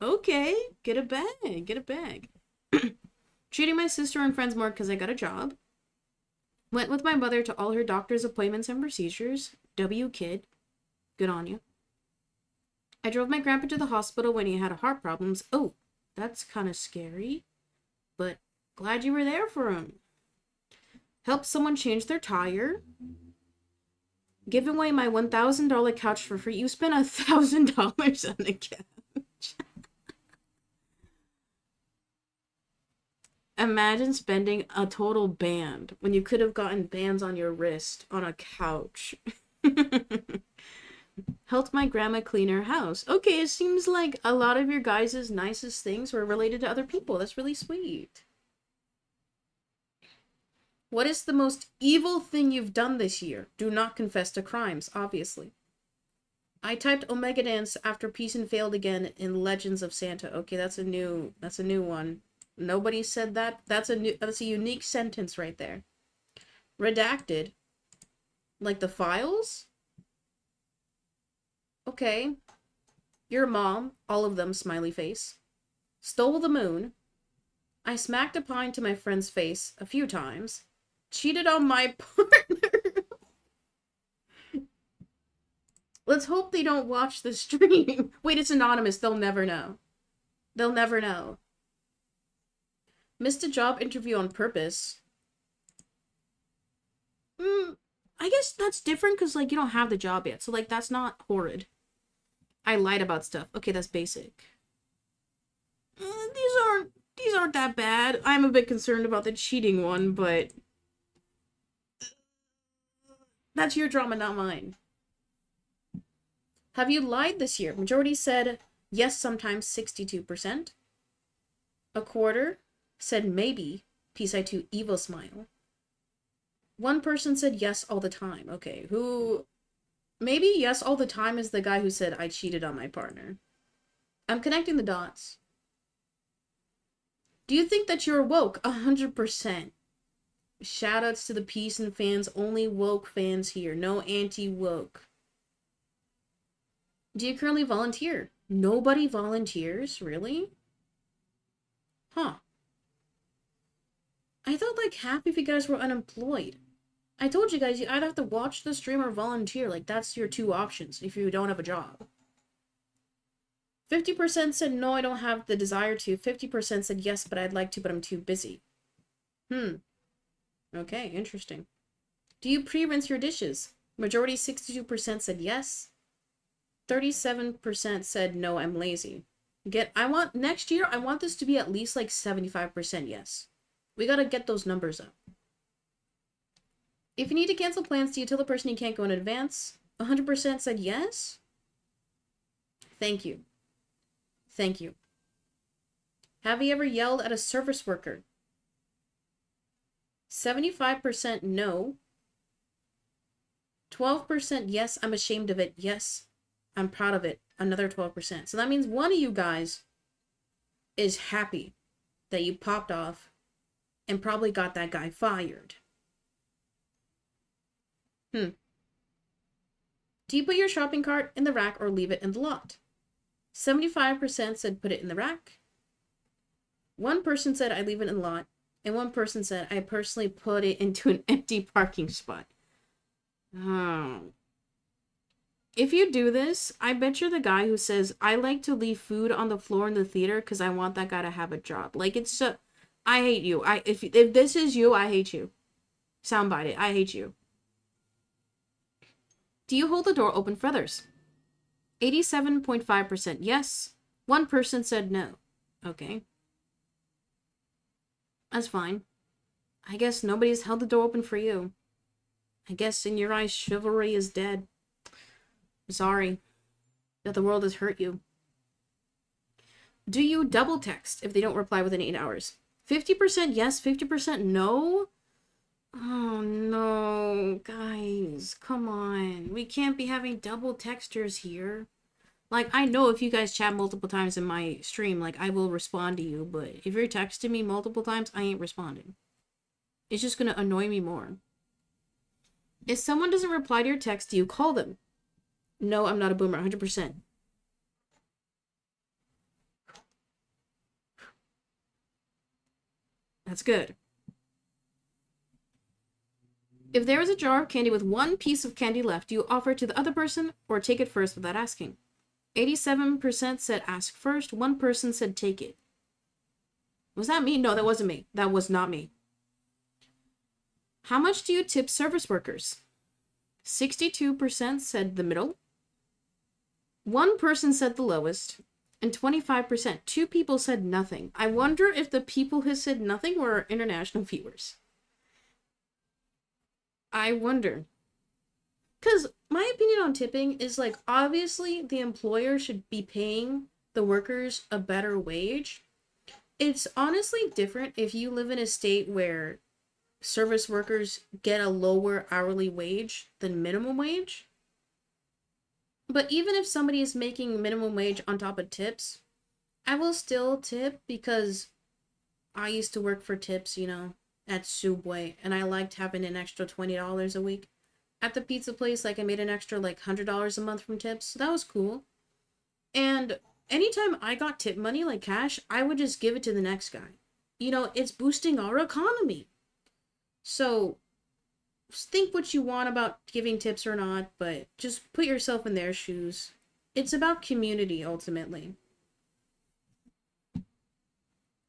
Okay, get a bag, get a bag. Treating my sister and friends more because I got a job. Went with my mother to all her doctor's appointments and procedures. W, kid. Good on you. I drove my grandpa to the hospital when he had heart problems. Oh, that's kind of scary. But glad you were there for him. Helped someone change their tire. Give away my $1,000 couch for free. You spent $1,000 on a couch. Imagine spending a total band when you could have gotten bands on your wrist on a couch. Helped my grandma clean her house. Okay, it seems like a lot of your guys' nicest things were related to other people. That's really sweet. What is the most evil thing you've done this year? Do not confess to crimes, obviously. I typed Omega Dance after Peacein failed again in Legends of Santa. Okay, that's a new one. Nobody said that. That's a unique sentence right there. Redacted. Like the files? Okay. Your mom, all of them, smiley face. Stole the moon. I smacked a pine to my friend's face a few times. Cheated on my partner. Let's hope they don't watch the stream. Wait, it's anonymous. They'll never know. They'll never know. Missed a job interview on purpose. I guess that's different because, like, you don't have the job yet. So, like, that's not horrid. I lied about stuff. Okay, that's basic. These aren't that bad. I'm a bit concerned about the cheating one, but that's your drama, not mine. Have you lied this year? Majority said yes sometimes, 62%. A quarter said maybe, Peacein 2 evil smile. One person said yes all the time. Okay, who... Maybe yes all the time is the guy who said I cheated on my partner. I'm connecting the dots. Do you think that you're woke? 100%. Shoutouts to the Peacein fans. Only woke fans here. No anti-woke. Do you currently volunteer? Nobody volunteers? Really? Huh. I thought like half of you guys were unemployed. I told you guys, you either have to watch the stream or volunteer. Like, that's your two options if you don't have a job. 50% said, no, I don't have the desire to. 50% said, yes, but I'd like to, but I'm too busy. Okay, interesting. Do you pre-rinse your dishes? Majority 62% said yes. 37% said, no, I'm lazy. Next year, I want this to be at least like 75% yes. We gotta get those numbers up. If you need to cancel plans, do you tell the person you can't go in advance? 100% said yes. Thank you. Thank you. Have you ever yelled at a service worker? 75% no. 12% yes, I'm ashamed of it. Yes, I'm proud of it. Another 12%. So that means one of you guys is happy that you popped off and probably got that guy fired. Do you put your shopping cart in the rack or leave it in the lot? 75% said put it in the rack. One person said I leave it in the lot. And one person said I personally put it into an empty parking spot. If you do this, I bet you're the guy who says, I like to leave food on the floor in the theater because I want that guy to have a job. Like, I hate you. If this is you, I hate you. Soundbite it. I hate you. Do you hold the door open for others? 87.5% yes. 1% said no. Okay. That's fine. I guess nobody's held the door open for you. I guess in your eyes, chivalry is dead. I'm sorry that the world has hurt you. Do you double text if they don't reply within 8 hours? 50% yes, 50% no? Oh no, guys, come on. We can't be having double texters here. Like, I know if you guys chat multiple times in my stream, like, I will respond to you, but if you're texting me multiple times, I ain't responding. It's just gonna annoy me more. If someone doesn't reply to your text, do you call them? No, I'm not a boomer, 100%. That's good. If there is a jar of candy with one piece of candy left, do you offer it to the other person or take it first without asking? 87% said ask first. 1% said take it. Was that me? No, that wasn't me. That was not me. How much do you tip service workers? 62% said the middle. 1 person said the lowest. And 25%. 2 people said nothing. I wonder if the people who said nothing were our international viewers. I wonder. Because my opinion on tipping is, like, obviously the employer should be paying the workers a better wage. It's honestly different if you live in a state where service workers get a lower hourly wage than minimum wage. But even if somebody is making minimum wage on top of tips, I will still tip because I used to work for tips, you know, at Subway, and I liked having an extra $20 a week. At the pizza place, like, I made an extra, like, $100 a month from tips, so that was cool. And anytime I got tip money, like cash, I would just give it to the next guy. You know, it's boosting our economy. So, think what you want about giving tips or not, but just put yourself in their shoes. It's about community, ultimately.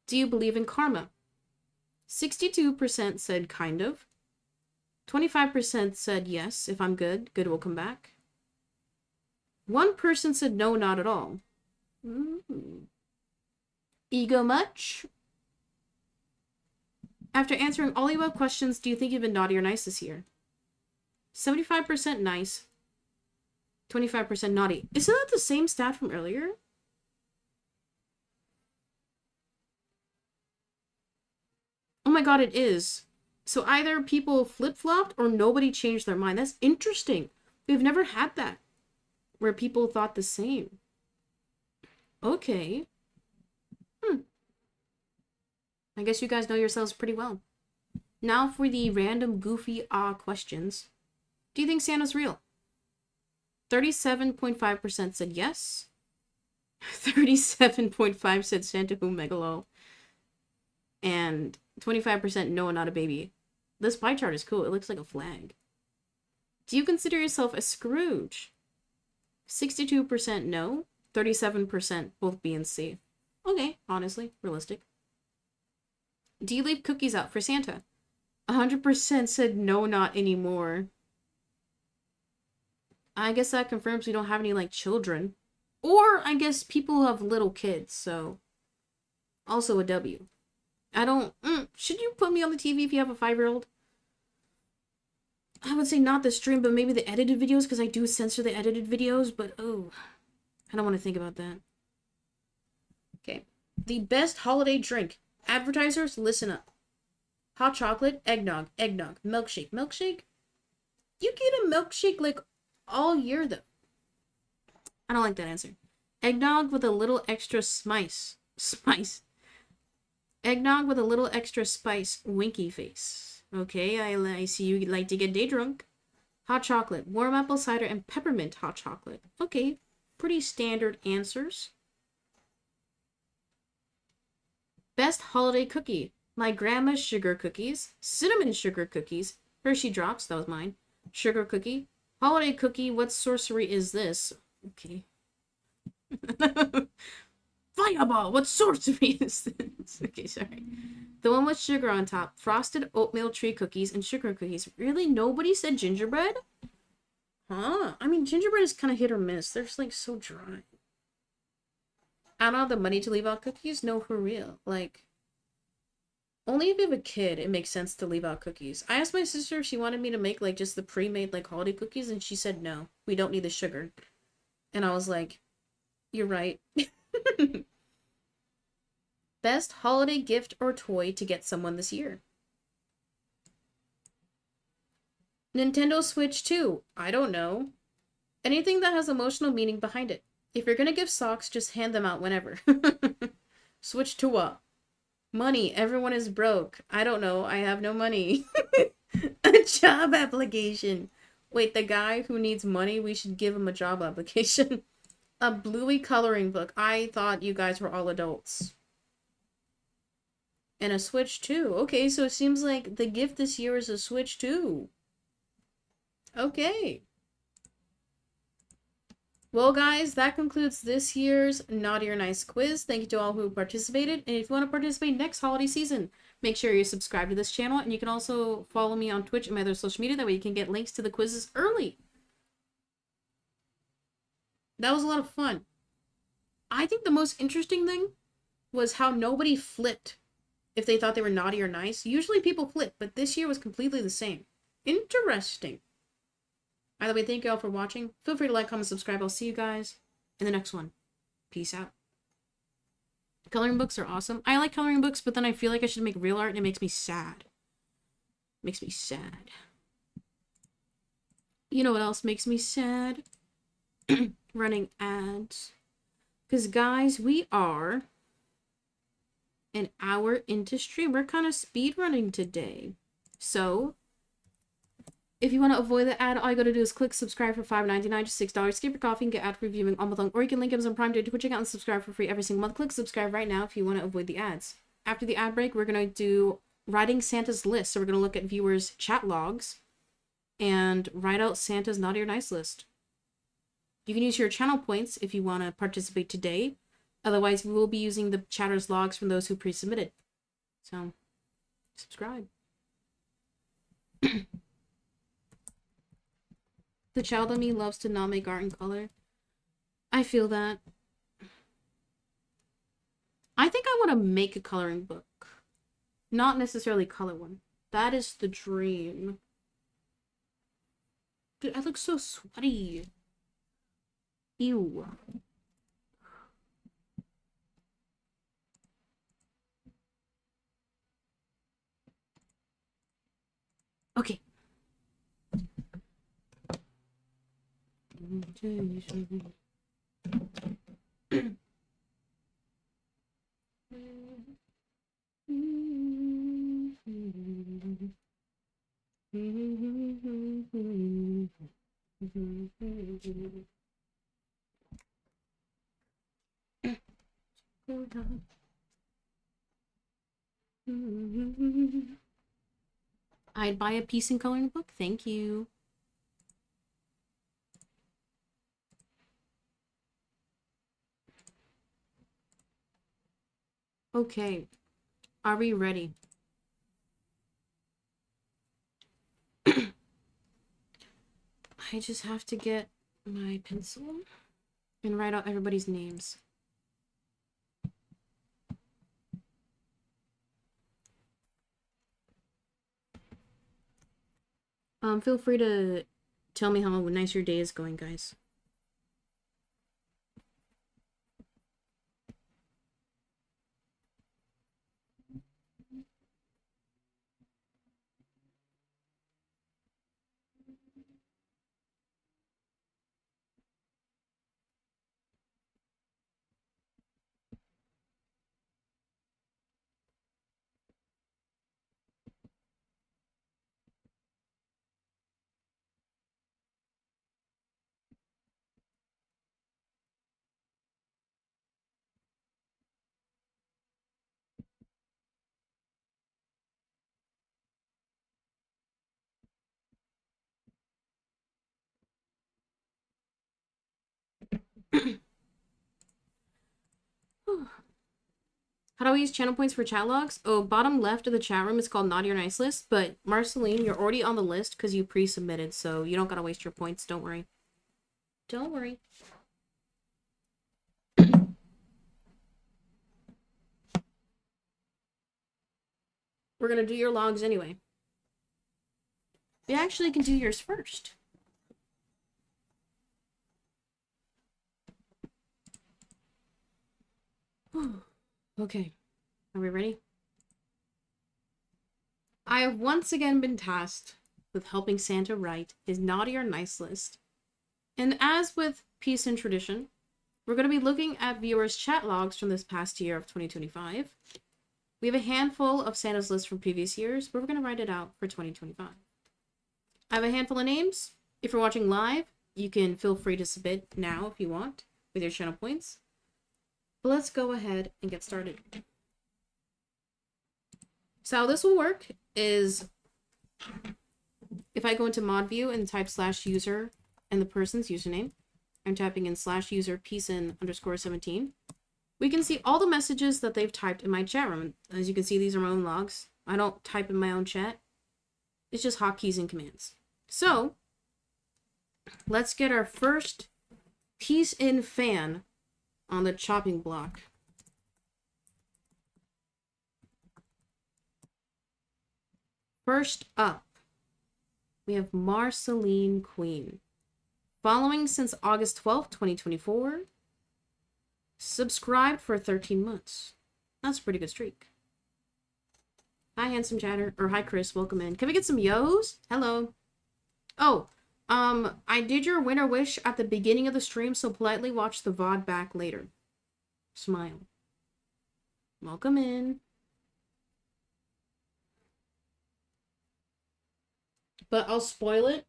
Do you believe in karma? 62% said kind of. 25% said yes, if I'm good, good will come back. 1 person said no, not at all. Ego much? After answering all the above questions, do you think you've been naughty or nice this year? 75% nice. 25% naughty. Isn't that the same stat from earlier? Oh my god, it is. So either people flip-flopped or nobody changed their mind. That's interesting. We've never had that. Where people thought the same. Okay. I guess you guys know yourselves pretty well. Now for the random goofy questions. Do you think Santa's real? 37.5% said yes. 37.5% said Santa who megalo. And 25% no, not a baby. This pie chart is cool. It looks like a flag. Do you consider yourself a Scrooge? 62% no. 37% both B and C. Okay, honestly, realistic. Do you leave cookies out for Santa? 100% said no, not anymore. I guess that confirms we don't have any, like, children. Or, I guess people who have little kids, so... Also a W. I don't... should you put me on the TV if you have a 5-year-old? I would say not the stream, but maybe the edited videos, because I do censor the edited videos, but, oh... I don't want to think about that. Okay. The best holiday drink. Advertisers, listen up. Hot chocolate, eggnog, eggnog, milkshake, milkshake. You get a milkshake, like, all year, though. I don't like that answer. Eggnog with a little extra spice. Eggnog with a little extra spice. Winky face. Okay, I see you like to get day drunk. Hot chocolate, warm apple cider, and peppermint hot chocolate. Okay, pretty standard answers. Best holiday cookie. My grandma's sugar cookies. Cinnamon sugar cookies. Hershey drops, that was mine. Sugar cookie. Holiday cookie, what sorcery is this? Okay. Fireball! What sorcery is this? Okay, sorry. The one with sugar on top. Frosted oatmeal tree cookies and sugar cookies. Really? Nobody said gingerbread? Huh? I mean, gingerbread is kind of hit or miss. They're just, like, so dry. I don't have the money to leave out cookies? No, for real. Like, only if you have a kid, it makes sense to leave out cookies. I asked my sister if she wanted me to make, like, just the pre-made, like, holiday cookies, and she said no. We don't need the sugar. And I was like, you're right. Best holiday gift or toy to get someone this year? Nintendo Switch 2. I don't know. Anything that has emotional meaning behind it. If you're gonna give socks, just hand them out whenever. Switch to what? Money. Everyone is broke. I don't know. I have no money. A job application. Wait, the guy who needs money, we should give him a job application. A bluey coloring book. I thought you guys were all adults. And a Switch too. Okay, so it seems like the gift this year is a Switch too. Okay. Well, guys, that concludes this year's Naughty or Nice quiz. Thank you to all who participated. And if you want to participate next holiday season, make sure you subscribe to this channel. And you can also follow me on Twitch and my other social media. That way you can get links to the quizzes early. That was a lot of fun. I think the most interesting thing was how nobody flipped if they thought they were naughty or nice. Usually people flip, but this year was completely the same. Interesting. By the way, thank you all for watching. Feel free to like, comment, subscribe. I'll see you guys in the next one. Peace out. Coloring books are awesome. I like coloring books, but then I feel like I should make real art and it makes me sad. Makes me sad. You know what else makes me sad? Running ads. Because, guys, we are an hour into stream. We're kind of speed running today. So, if you want to avoid the ad, all you gotta do is click subscribe for $5.99, just $6. Skip your coffee and get ad reviewing all month long. Or you can link Amazon Prime to your Twitch account and subscribe for free every single month. Click subscribe right now if you want to avoid the ads. After the ad break, we're gonna do writing Santa's list. So we're gonna look at viewers' chat logs and write out Santa's naughty or nice list. You can use your channel points if you want to participate today. Otherwise, we will be using the chatter's logs from those who pre-submitted. So, subscribe. The child in me loves to not make art in color. I feel that. I think I want to make a coloring book. Not necessarily color one. That is the dream. Dude, I look so sweaty. Ew. Okay. I'd buy a Peacein coloring book. Thank you. Okay. Are we ready? I just have to get my pencil and write out everybody's names. Feel free to tell me how nice your day is going, guys. How do I use channel points for chat logs? Oh, bottom left of the chat room is called Naughty or Nice list, but Marceline, you're already on the list because you pre-submitted, so you don't gotta waste your points. Don't worry. Don't worry. We're gonna do your logs anyway. We actually can do yours first. Okay. Are we ready? I have once again been tasked with helping Santa write his naughty or nice list. And as with Peacein tradition, we're going to be looking at viewers' chat logs from this past year of 2025. We have a handful of Santa's list from previous years, but we're going to write it out for 2025. I have a handful of names. If you're watching live, you can feel free to submit now if you want with your channel points. But let's go ahead and get started. So how this will work is if I go into mod view and type /user and the person's username, I'm tapping in /user Peacein_17. We can see all the messages that they've typed in my chat room. As you can see, these are my own logs. I don't type in my own chat. It's just hotkeys and commands. So let's get our first Peacein fan on the chopping block. First up, we have Marceline Queen. Following since August 12th, 2024. Subscribed for 13 months. That's a pretty good streak. Hi, handsome chatter. Or hi, Chris. Welcome in. Can we get some yo's? Hello. Oh, I did your winner wish at the beginning of the stream, so politely watch the VOD back later. Smile. Welcome in. But I'll spoil it.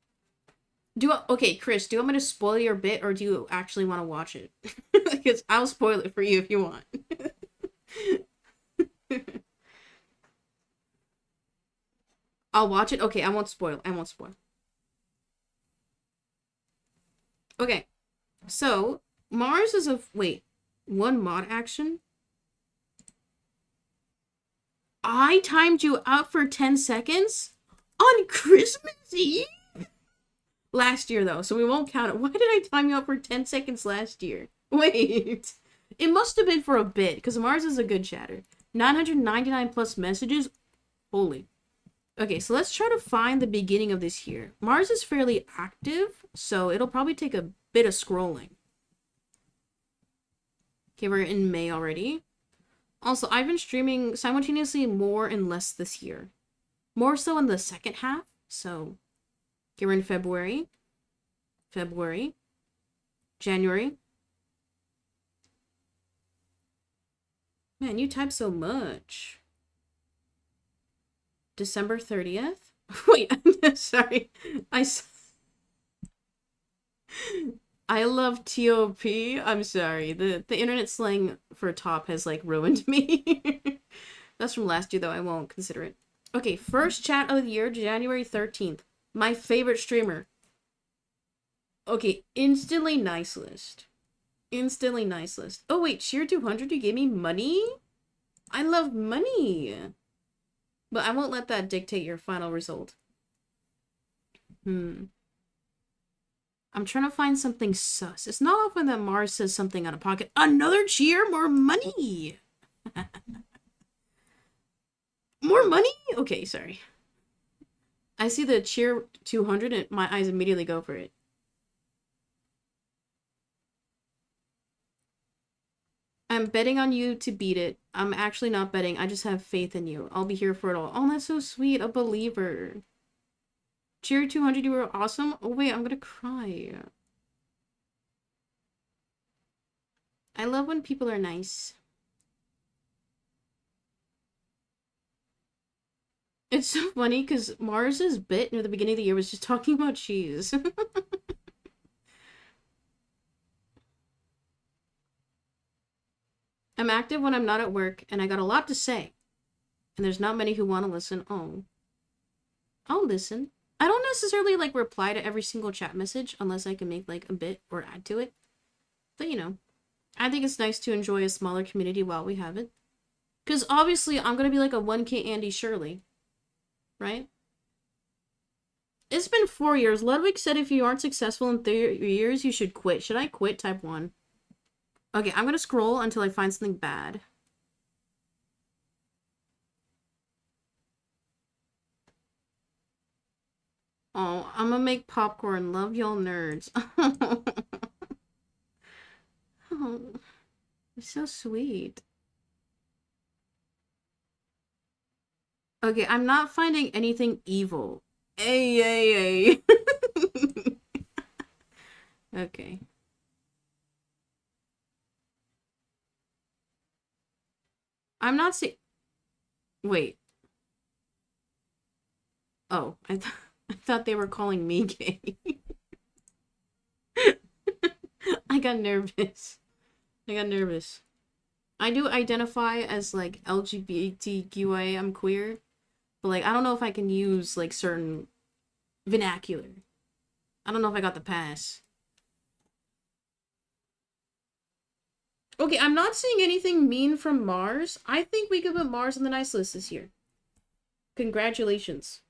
Okay, Chris, do you want me to spoil your bit, or do you actually want to watch it? Because I'll spoil it for you if you want. I'll watch it. Okay, I won't spoil. I won't spoil. Okay, so Mars is a one mod action. I timed you out for 10 seconds on Christmas Eve? Last year, though, so we won't count it. Why did I time you out for 10 seconds last year? Wait. It must have been for a bit, because Mars is a good chatter. 999 plus messages? Holy. Okay, so let's try to find the beginning of this year. Mars is fairly active, so it'll probably take a bit of scrolling. Okay, we're in May already. Also, I've been streaming simultaneously more and less this year. More so in the second half, so... Okay, we're in February. January. Man, you type so much. December 30th? Wait, sorry. I love TOP. I'm sorry. The internet slang for top has, like, ruined me. That's from last year, though. I won't consider it. Okay, first chat of the year, January 13th. My favorite streamer. Okay, instantly nice list. Instantly nice list. Oh wait, Cheer 200, you gave me money? I love money. But I won't let that dictate your final result. I'm trying to find something sus. It's not often that Mars says something out of pocket. Another cheer? More money! More money? Okay, sorry. I see the cheer 200 and my eyes immediately go for it. I'm betting on you to beat it. I'm actually not betting. I just have faith in you. I'll be here for it all. Oh, that's so sweet. A believer. Cheer 200, you were awesome. Oh, wait, I'm gonna cry. I love when people are nice. It's so funny because Mars's bit near the beginning of the year was just talking about cheese. I'm active when I'm not at work, and I got a lot to say. And there's not many who want to listen. Oh. I'll listen. I don't necessarily, like, reply to every single chat message unless I can make, like, a bit or add to it. But, you know, I think it's nice to enjoy a smaller community while we have it. Because obviously I'm gonna be like a 1K Andy Shirley. Right? It's been 4 years. Ludwig said if you aren't successful in 3 years, you should quit. Should I quit? Type 1. Okay, I'm gonna scroll until I find something bad. Oh, I'm gonna make popcorn. Love y'all nerds. Oh, it's so sweet. Okay, I'm not finding anything evil. Hey, hey, hey. Okay. I'm not see- Wait. Oh, I thought they were calling me gay. I got nervous. I got nervous. I do identify as like LGBTQA. I'm queer, but like I don't know if I can use like certain vernacular. I don't know if I got the pass. Okay, I'm not seeing anything mean from Mars. I think we could put Mars on the nice list this year. Congratulations.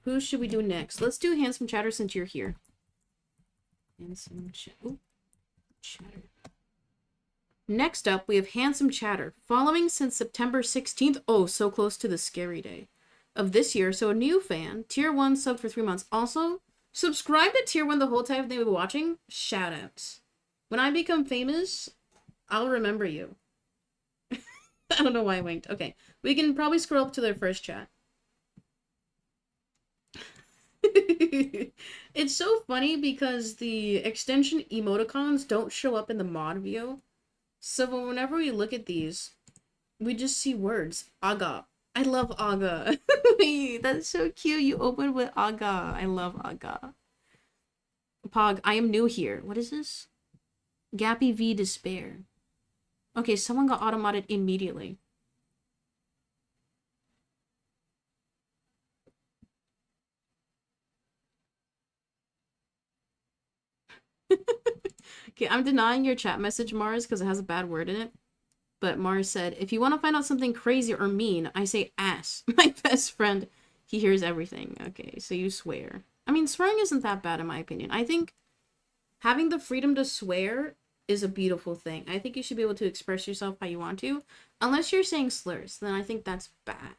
Who should we do next? Let's do Handsome Chatter since you're here. Handsome Chatter. Next up, we have Handsome Chatter. Following since September 16th. Oh, so close to the scary day of this year. So a new fan. Tier 1 sub for 3 months. Also, subscribe to Tier 1 the whole time they were watching. Shoutouts. When I become famous, I'll remember you. I don't know why I winked. Okay. We can probably scroll up to their first chat. It's so funny because the extension emoticons don't show up in the mod view. So whenever we look at these, we just see words. Aga. I love Aga. That's so cute. You opened with Aga. I love Aga. Pog, I am new here. What is this? Gappy V Despair. Okay, someone got automated immediately. Okay, I'm denying your chat message, Mars, because it has a bad word in it. But Mars said, if you want to find out something crazy or mean, I say ass. My best friend, he hears everything. Okay, so you swear. I mean, swearing isn't that bad in my opinion. I think having the freedom to swear is a beautiful thing. I think you should be able to express yourself how you want to. Unless you're saying slurs, then I think that's bad.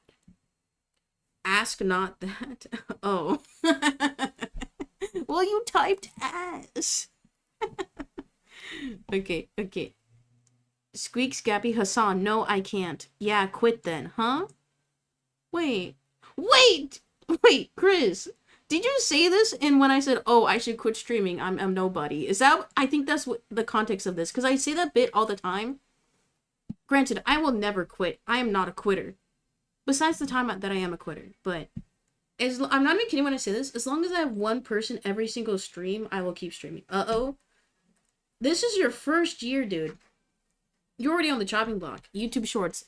Ask not that. Oh. Well, you typed ass. Okay. Squeaks Gappy Hassan. No, I can't. Yeah, quit then, huh? Wait, Chris. Did you say this? And when I said, "Oh, I should quit streaming," I'm nobody. Is that? I think that's what the context of this, because I say that bit all the time. Granted, I will never quit. I am not a quitter. Besides the time that I am a quitter, but I'm not even kidding when I say this. As long as I have one person every single stream, I will keep streaming. Uh-oh. This is your first year, dude. You're already on the chopping block. YouTube Shorts.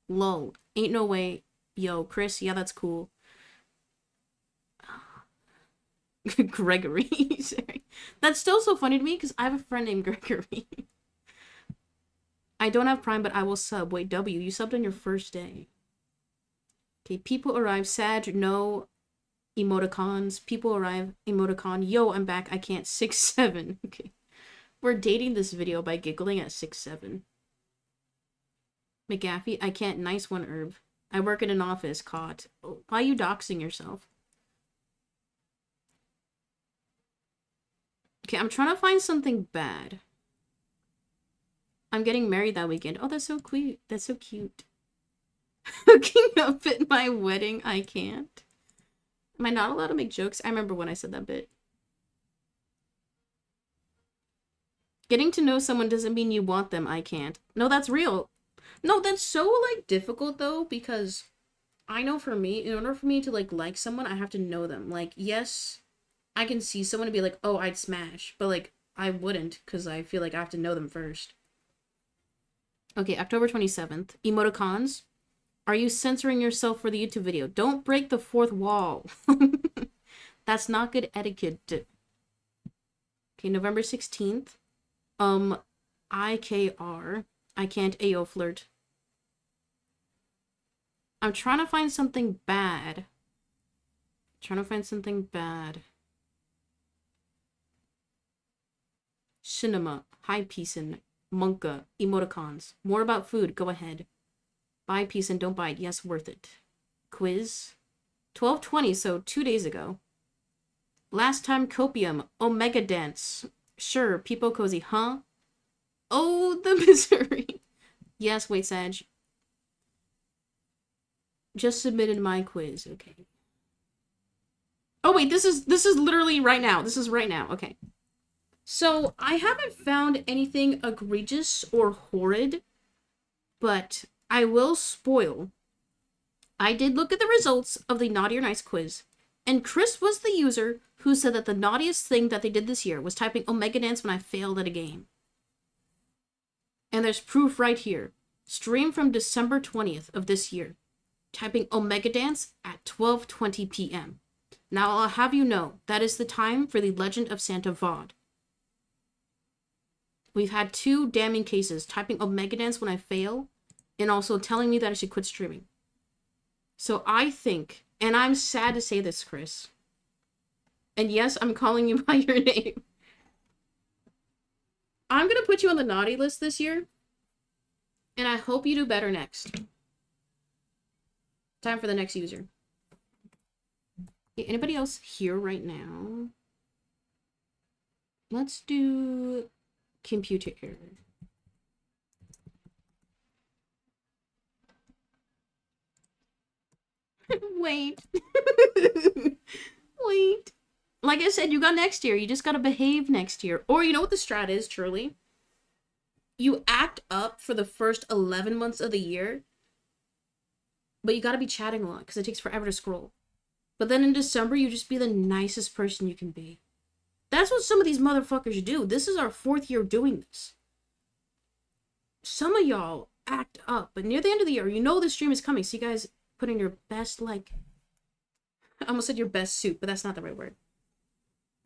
Lol. Ain't no way. Yo, Chris, yeah, that's cool. Gregory. Sorry. That's still so funny to me because I have a friend named Gregory. I don't have Prime, but I will sub. Wait, W, you subbed on your first day. Okay, people arrive. Sag, no emoticons. People arrive. Emoticon. Yo, I'm back. I can't. 6'7". Okay. We're dating this video by giggling at 6'7". McGaffey, I can't. Nice one, Herb. I work in an office. Caught. Oh, why are you doxing yourself? Okay, I'm trying to find something bad. I'm getting married that weekend. Oh, that's so cute. That's so cute. Hooking up at my wedding, I can't. Am I not allowed to make jokes? I remember when I said that bit. Getting to know someone doesn't mean you want them, I can't. No, that's real. No, that's so, like, difficult, though, because I know for me, in order for me to, like someone, I have to know them. Like, yes, I can see someone and be like, oh, I'd smash. But, like, I wouldn't, because I feel like I have to know them first. Okay, October 27th. Emoticons. Are you censoring yourself for the YouTube video? Don't break the fourth wall. That's not good etiquette. Okay, November 16th. IKR. I can't AO flirt. I'm trying to find something bad. Cinema. Hi, Peacein. Monka. Emoticons. More about food. Go ahead. Buy Peacein. Don't buy it. Yes, worth it. Quiz. 12:20, so 2 days ago. Last time copium. Omega dance. Sure, people cozy. Huh? Oh, the misery. Yes, wait, Sag. Just submitted my quiz. Okay. Oh wait, this is literally right now. This is right now. Okay. So, I haven't found anything egregious or horrid, but I will spoil. I did look at the results of the Naughty or Nice quiz, and Chris was the user who said that the naughtiest thing that they did this year was typing Omega Dance when I failed at a game. And there's proof right here. Stream from December 20th of this year. Typing Omega Dance at 12:20 p.m. Now I'll have you know, that is the time for the Legend of Santa VOD. We've had 2 damning cases, typing Omega Dance when I fail, and also telling me that I should quit streaming. So I think, and I'm sad to say this, Chris, and yes, I'm calling you by your name, I'm gonna put you on the naughty list this year, and I hope you do better next. Time for the next user. Okay, anybody else here right now? Let's do computer error. Wait. Wait. Like I said, you got next year. You just gotta behave next year. Or you know what the strat is, truly? You act up for the first 11 months of the year, but you gotta be chatting a lot, because it takes forever to scroll. But then in December, you just be the nicest person you can be. That's what some of these motherfuckers do. This is our 4th year doing this. Some of y'all act up, but near the end of the year, you know the stream is coming, so you guys put in your best, like... I almost said your best suit, but that's not the right word.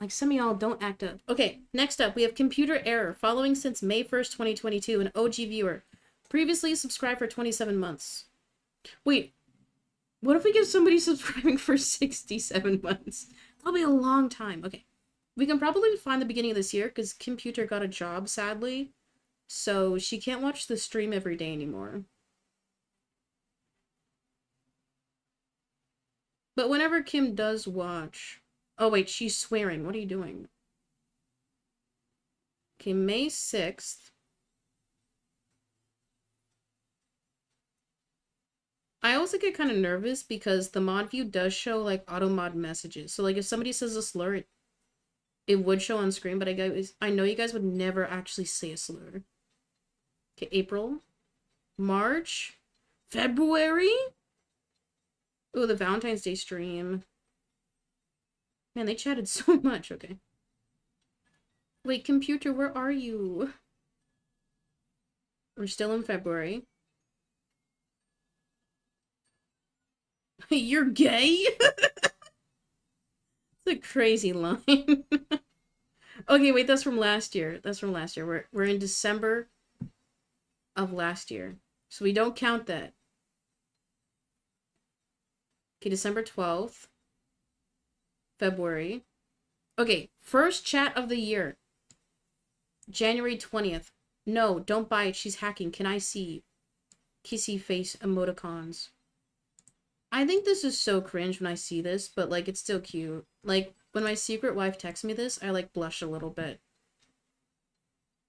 Like, some of y'all don't act up. Okay, next up, we have computer error. Following since May 1st, 2022, an OG viewer. Previously subscribed for 27 months. Wait, what if we give somebody subscribing for 67 months? That'll be a long time. Okay, we can probably find the beginning of this year, because computer got a job, sadly. So she can't watch the stream every day anymore. But whenever Kim does watch... Oh, wait, she's swearing. What are you doing? Okay, May 6th. I also get kind of nervous because the mod view does show, like, auto mod messages. So, like, if somebody says a slur, it would show on screen, but I know you guys would never actually say a slur. Okay, April. March. February? Oh, the Valentine's Day stream. Man, they chatted so much. Okay. Wait, computer, where are you? We're still in February. You're gay? It's a crazy line. Okay, wait, that's from last year. That's from last year. We're in December of last year. So we don't count that. Okay, December 12th. February. Okay, first chat of the year. January 20th. No, don't buy it. She's hacking. Can I see? Kissy face emoticons. I think this is so cringe when I see this, but, like, it's still cute. Like, when my secret wife texts me this, I, like, blush a little bit.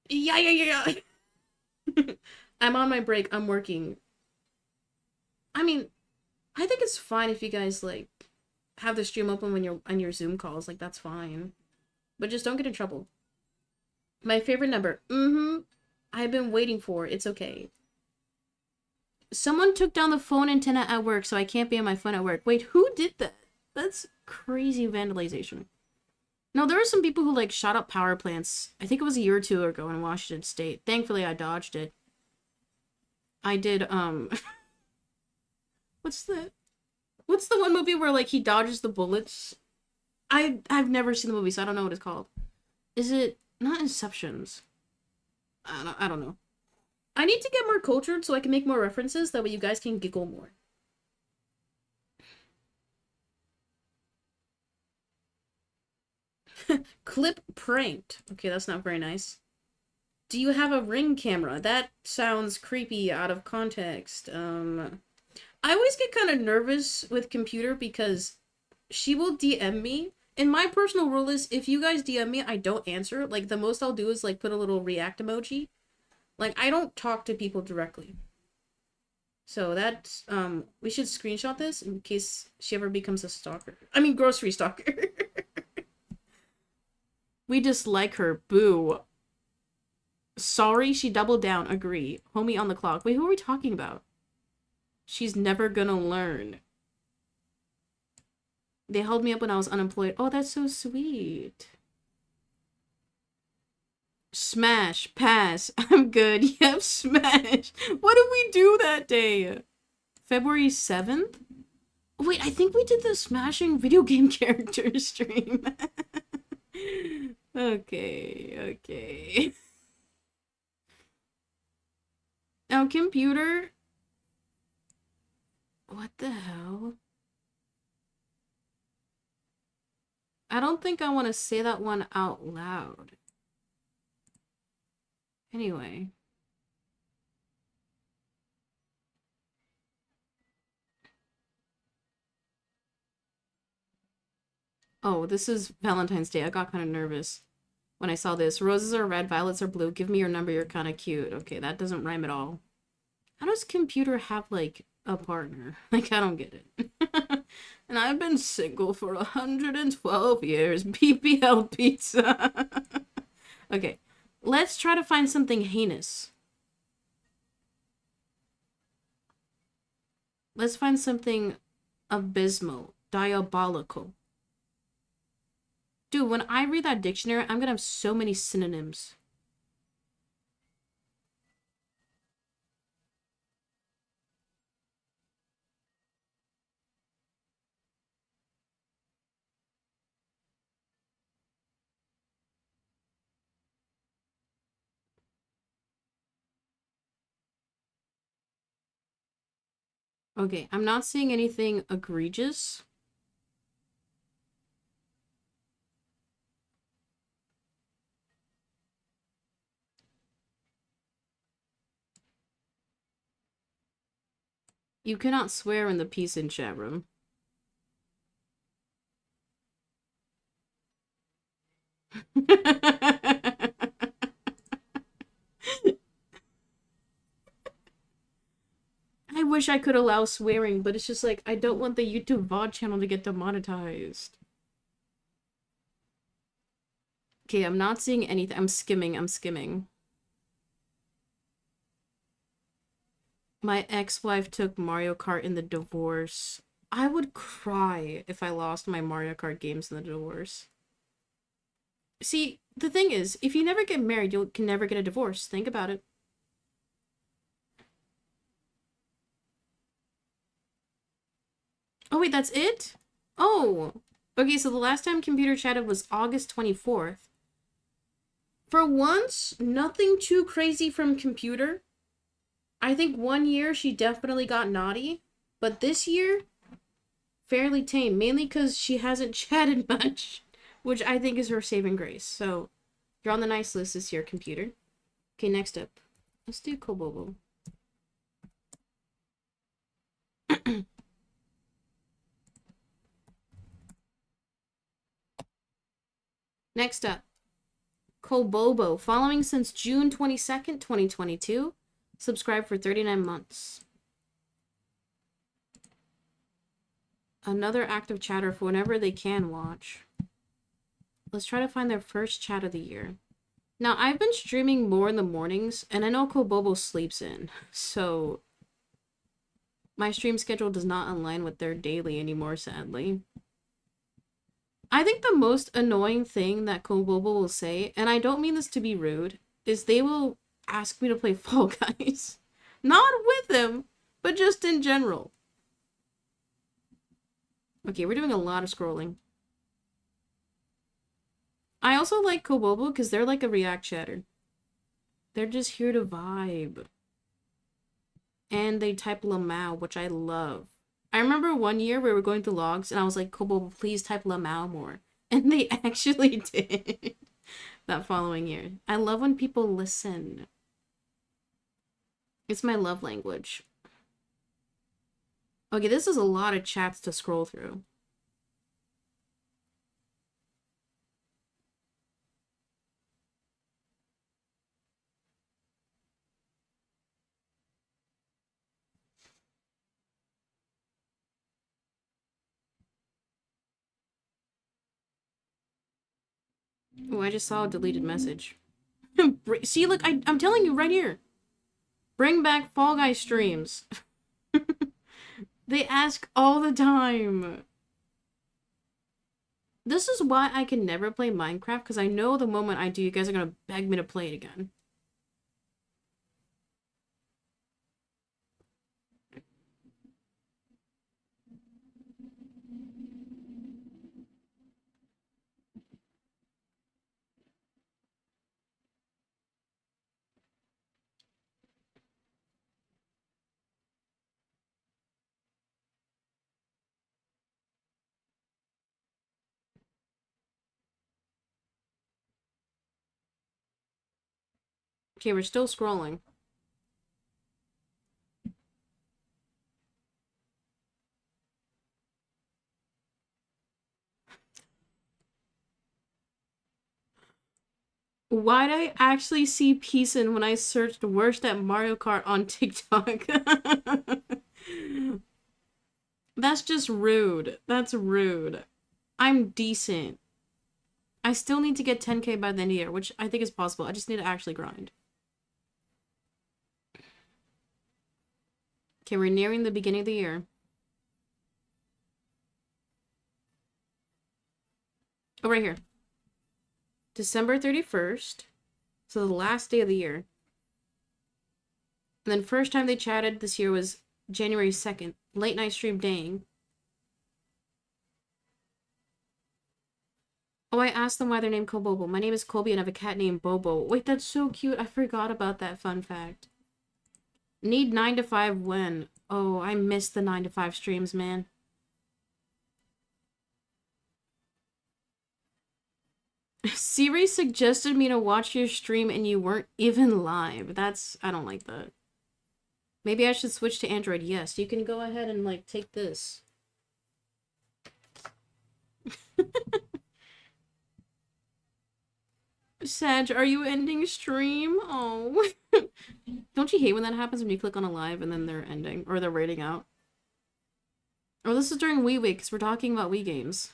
Yeah. I'm on my break. I'm working. I mean, I think it's fine if you guys, like, have the stream open when you're on your Zoom calls. Like, that's fine. But just don't get in trouble. My favorite number. I've been waiting for it. It's okay. Someone took down the phone antenna at work, so I can't be on my phone at work. Wait, who did that? That's crazy vandalization. No, there were some people who, like, shot up power plants. I think it was a year or 2 ago in Washington State. Thankfully, I dodged it. I did, What's the one movie where, like, he dodges the bullets? I've never seen the movie, so I don't know what it's called. Is it not Inceptions? I don't know. I need to get more cultured so I can make more references. That way you guys can giggle more. Clip pranked. Okay, that's not very nice. Do you have a Ring camera? That sounds creepy out of context. I always get kind of nervous with computer because she will DM me. And my personal rule is if you guys DM me, I don't answer. Like, the most I'll do is, like, put a little react emoji. Like, I don't talk to people directly. So that's, we should screenshot this in case she ever becomes a stalker. I mean, grocery stalker. We dislike her. Boo. Sorry, she doubled down. Agree. Homie on the clock. Wait, who are we talking about? She's never gonna learn. They held me up when I was unemployed. Oh, that's so sweet. Smash. Pass. I'm good. Yep, smash. What did we do that day? February 7th? Wait, I think we did the smashing video game character stream. Okay, okay. Now, computer. What the hell? I don't think I want to say that one out loud. Anyway. Oh, this is Valentine's Day. I got kind of nervous when I saw this. Roses are red, violets are blue. Give me your number, you're kind of cute. Okay, that doesn't rhyme at all. How does computer have, like, a partner? Like, I don't get it. And I've been single for 112 years. BBL pizza. Okay, let's try to find something heinous. Let's find something abysmal, diabolical. Dude, when I read that dictionary, I'm gonna have so many synonyms. Okay, I'm not seeing anything egregious. You cannot swear in the Peacein chat room. I wish I could allow swearing, but it's just like, I don't want the YouTube VOD channel to get demonetized. Okay, I'm not seeing anything. I'm skimming. My ex-wife took Mario Kart in the divorce. I would cry if I lost my Mario Kart games in the divorce. See, the thing is, if you never get married, you can never get a divorce. Think about it. Oh, wait, that's it? Oh. Okay, so the last time computer chatted was August 24th. For once, nothing too crazy from computer. I think 1 year she definitely got naughty. But this year, fairly tame. Mainly because she hasn't chatted much. Which I think is her saving grace. So, you're on the nice list this year, computer. Okay, next up. Let's do Kobobo. Next up. Kobobo. Following since June 22nd, 2022. Subscribe for 39 months. Another active chatter for whenever they can watch. Let's try to find their first chat of the year. Now, I've been streaming more in the mornings, and I know Kobobo sleeps in, so my stream schedule does not align with their daily anymore, sadly. I think the most annoying thing that Kobobo will say, and I don't mean this to be rude, is they will ask me to play Fall Guys. Not with them, but just in general. Okay, we're doing a lot of scrolling. I also like Kobobo because they're like a react chatter. They're just here to vibe. And they type Lamau, which I love. I remember one year we were going through logs and I was like, Kobo, please type Lamau more. And they actually did that following year. I love when people listen. It's my love language. Okay, this is a lot of chats to scroll through. Oh, I just saw a deleted message. See, look, I'm telling you right here. Bring back Fall Guy streams. They ask all the time. This is why I can never play Minecraft, because I know the moment I do, you guys are gonna beg me to play it again. Okay, we're still scrolling. Why'd I actually see Peacein when I searched worst at Mario Kart on TikTok? That's just rude. That's rude. I'm decent. I still need to get 10k by the end of the year, which I think is possible. I just need to actually grind. Okay, we're nearing the beginning of the year. Oh, right here. December 31st. So the last day of the year. And then first time they chatted this year was January 2nd. Late night stream dang. Oh, I asked them why they're named Kobobo. My name is Colby and I have a cat named Bobo. Wait, that's so cute. I forgot about that fun fact. Need 9 to 5 when? Oh, I missed the 9 to 5 streams, man. Siri suggested me to watch your stream and you weren't even live. I don't like that. Maybe I should switch to Android. Yes, you can go ahead and, like, take this. Sag, are you ending stream? Oh. Don't you hate when that happens when you click on a live and then they're ending? Or they're rating out? Oh, this is during Wii Week, because we're talking about Wii games.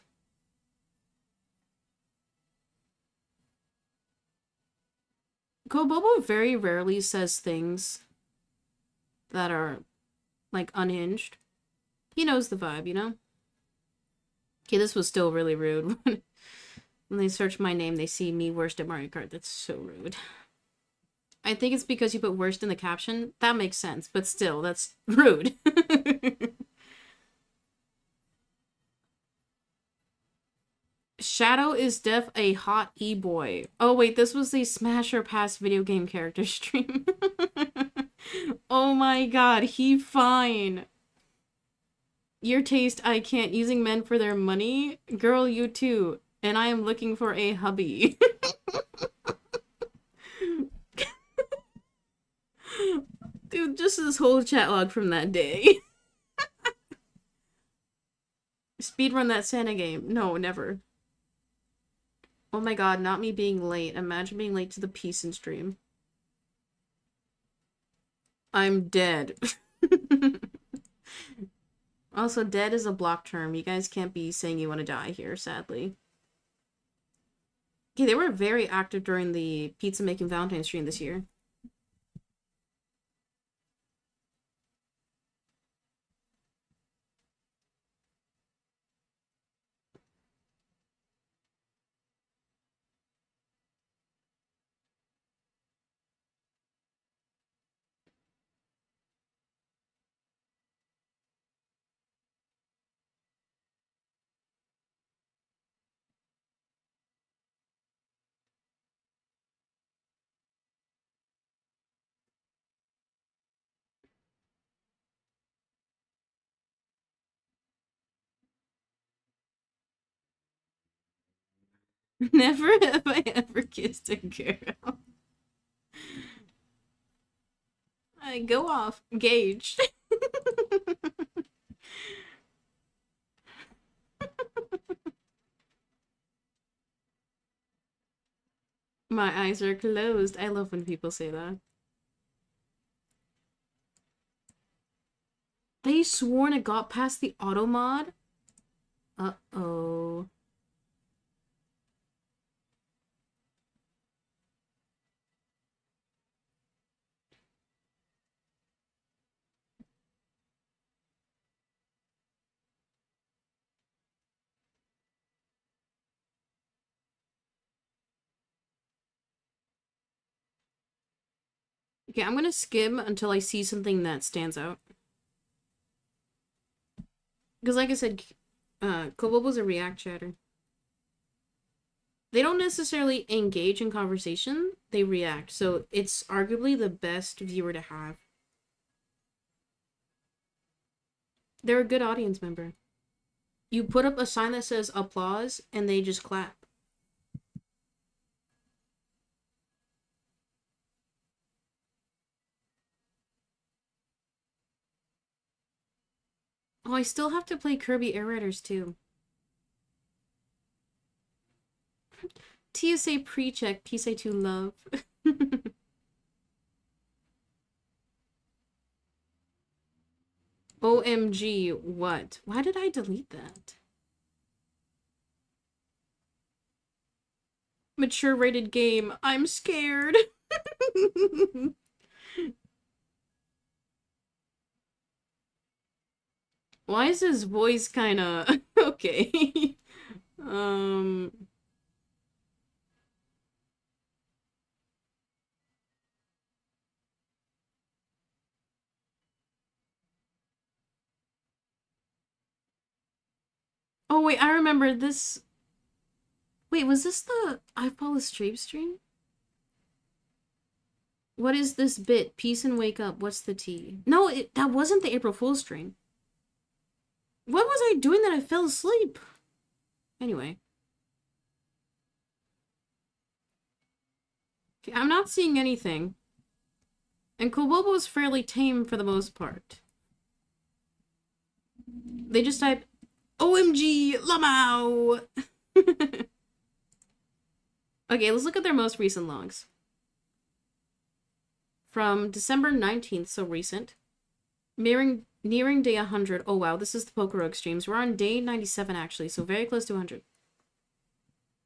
Kobobo very rarely says things that are, like, unhinged. He knows the vibe, you know? Okay, this was still really rude. When they search my name, they see me worst at Mario Kart. That's so rude. I think it's because you put worst in the caption. That makes sense, but still, that's rude. Shadow is def a hot e-boy. Oh wait, this was the Smash or Pass video game character stream. Oh my god, he fine. Your taste, I can't. Using men for their money? Girl, you too. And I am looking for a hubby. Dude, just this whole chat log from that day. Speedrun that Santa game. No, never. Oh my god, not me being late. Imagine being late to the Peacein stream. I'm dead. Also, dead is a block term. You guys can't be saying you want to die here, sadly. Okay, they were very active during the pizza making Valentine's stream this year. Never have I ever kissed a girl. I go off. Gage. My eyes are closed. I love when people say that. They sworn it got past the auto mod? Uh-oh. Okay, I'm gonna skim until I see something that stands out. Because like I said, Kobobo's a React chatter. They don't necessarily engage in conversation, they react. So it's arguably the best viewer to have. They're a good audience member. You put up a sign that says applause and they just clap. Oh, I still have to play Kirby Air Raiders too. TSA pre-check, Peacein 2 love. OMG, what? Why did I delete that? Mature rated game. I'm scared. Why is his voice kinda... okay. um... Oh, wait, I remember this... Wait, was this the I Fall Asleep stream? What is this bit? Peacein wake up. What's the tea? No, that wasn't the April Fool's stream. What was I doing that I fell asleep? Anyway. Okay, I'm not seeing anything. And Kobobo is fairly tame for the most part. They just type, OMG, Lamau! Okay, let's look at their most recent logs. From December 19th, so recent. Nearing day 100. Oh wow, this is the Pokerog streams. We're on day 97 actually, so very close to 100.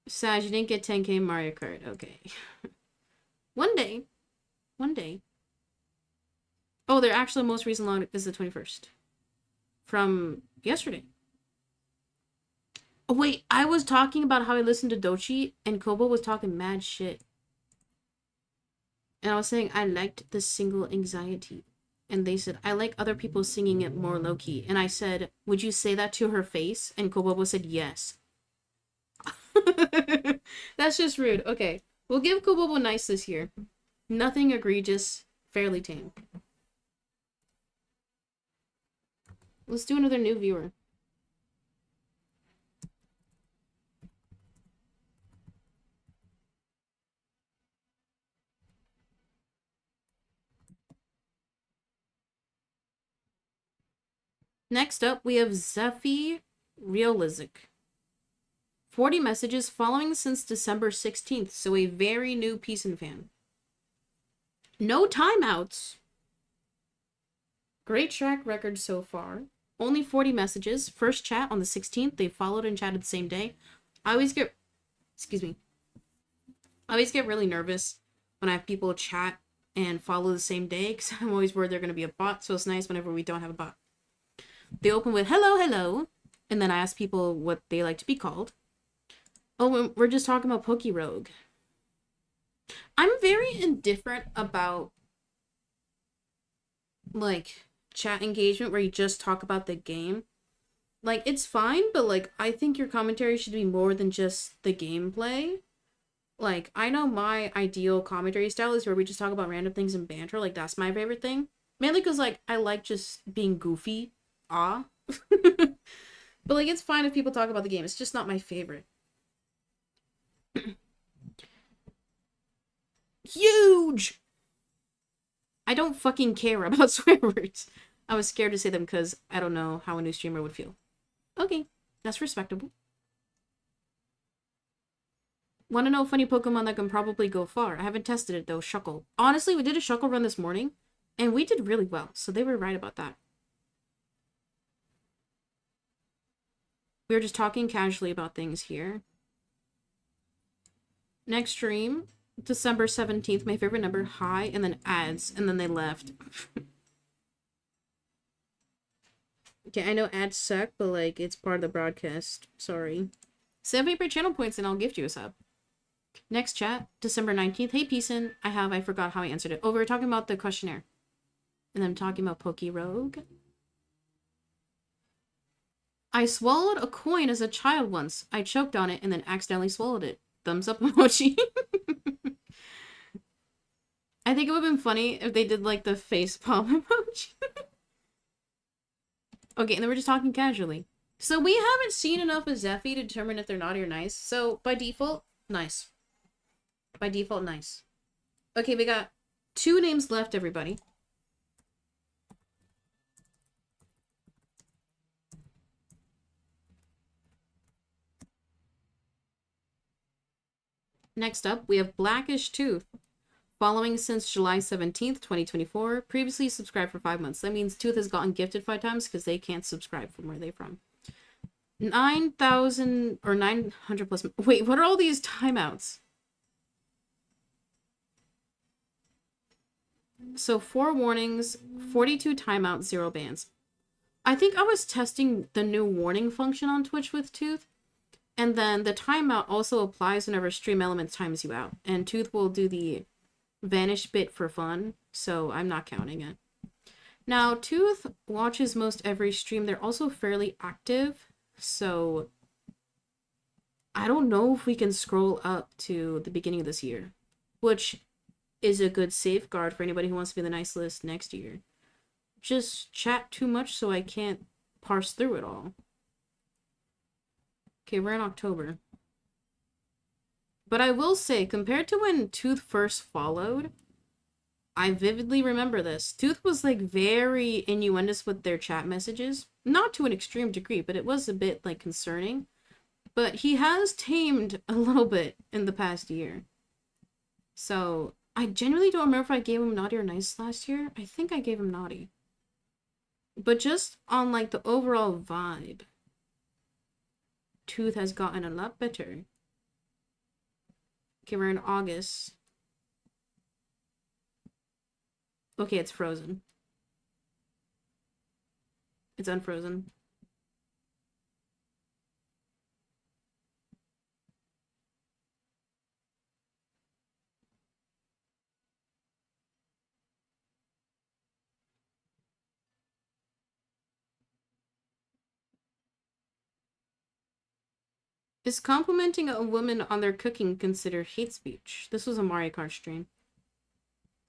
Sag, you didn't get 10k Mario Kart. Okay. One day. One day. Oh, their actual most recent log is the 21st. From yesterday. Oh wait, I was talking about how I listened to Dochi, and Kobo was talking mad shit. And I was saying I liked the single anxiety. And they said, I like other people singing it more low-key. And I said, would you say that to her face? And Kobobo said, yes. That's just rude. Okay. We'll give Kobobo nice this year. Nothing egregious. Fairly tame. Let's do another new viewer. Next up, we have Zephy Realizic. 40 messages following since December 16th, so a very new Peacein fan. No timeouts. Great track record so far. Only 40 messages. First chat on the 16th. They followed and chatted the same day. I always get... Excuse me. I always get really nervous when I have people chat and follow the same day because I'm always worried they're going to be a bot, so it's nice whenever we don't have a bot. They open with, hello, hello, and then I ask people what they like to be called. Oh, we're just talking about Pokerogue. I'm very indifferent about, like, chat engagement where you just talk about the game. Like, it's fine, but, like, I think your commentary should be more than just the gameplay. Like, I know my ideal commentary style is where we just talk about random things and banter. Like, that's my favorite thing. Mainly because, like, I like just being goofy. But, like, it's fine if people talk about the game. It's just not my favorite. Huge! I don't fucking care about swear words. I was scared to say them because I don't know how a new streamer would feel. Okay, that's respectable. Want to know a funny Pokemon that can probably go far? I haven't tested it though. Shuckle. Honestly, we did a Shuckle run this morning, and we did really well, so they were right about that. We were just talking casually about things here. Next stream, December 17th, my favorite number, hi, and then ads, and then they left. Okay, I know ads suck, but like, it's part of the broadcast. Sorry. 7 paper channel points and I'll gift you a sub. Next chat, December 19th. Hey, Peacein. I forgot how I answered it. Oh, we were talking about the questionnaire. And then talking about Poke Rogue. I swallowed a coin as a child once. I choked on it and then accidentally swallowed it. Thumbs up emoji. I think it would have been funny if they did like the face palm emoji. Okay, and then we're just talking casually. So we haven't seen enough of Zeffy to determine if they're naughty or nice. So by default, nice. By default, nice. Okay, we got 2 names left, everybody. Next up, we have Blackish Tooth. Following since July 17th, 2024. Previously subscribed for 5 months. That means Tooth has gotten gifted 5 times because they can't subscribe from where they're from. 9,000 or 900 plus. Wait, what are all these timeouts? So 4 warnings, 42 timeouts, 0 bans. I think I was testing the new warning function on Twitch with Tooth. And then the timeout also applies whenever Stream Elements times you out. And Tooth will do the vanish bit for fun, so I'm not counting it. Now, Tooth watches most every stream. They're also fairly active, so I don't know if we can scroll up to the beginning of this year, which is a good safeguard for anybody who wants to be the nice list next year. Just chat too much so I can't parse through it all. Okay, we're in October. But I will say, compared to when Tooth first followed, I vividly remember this. Tooth was like very innuendous with their chat messages. Not to an extreme degree, but it was a bit like concerning. But he has tamed a little bit in the past year. So I genuinely don't remember if I gave him naughty or nice last year. I think I gave him naughty. But just on like the overall vibe, Tooth has gotten a lot better. Okay, we're in August. Okay, it's frozen. It's unfrozen. Is complimenting a woman on their cooking considered hate speech? This was a Mario Kart stream.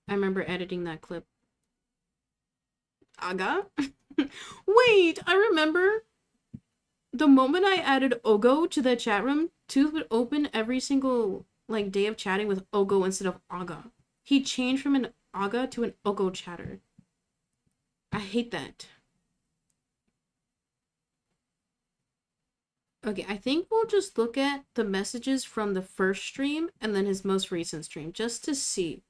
I remember editing that clip. Aga? Wait, I remember the moment I added Ogo to the chat room, Tooth would open every single like day of chatting with Ogo instead of Aga. He changed from an Aga to an Ogo chatter. I hate that. Okay, I think we'll just look at the messages from the first stream and then his most recent stream, just to see.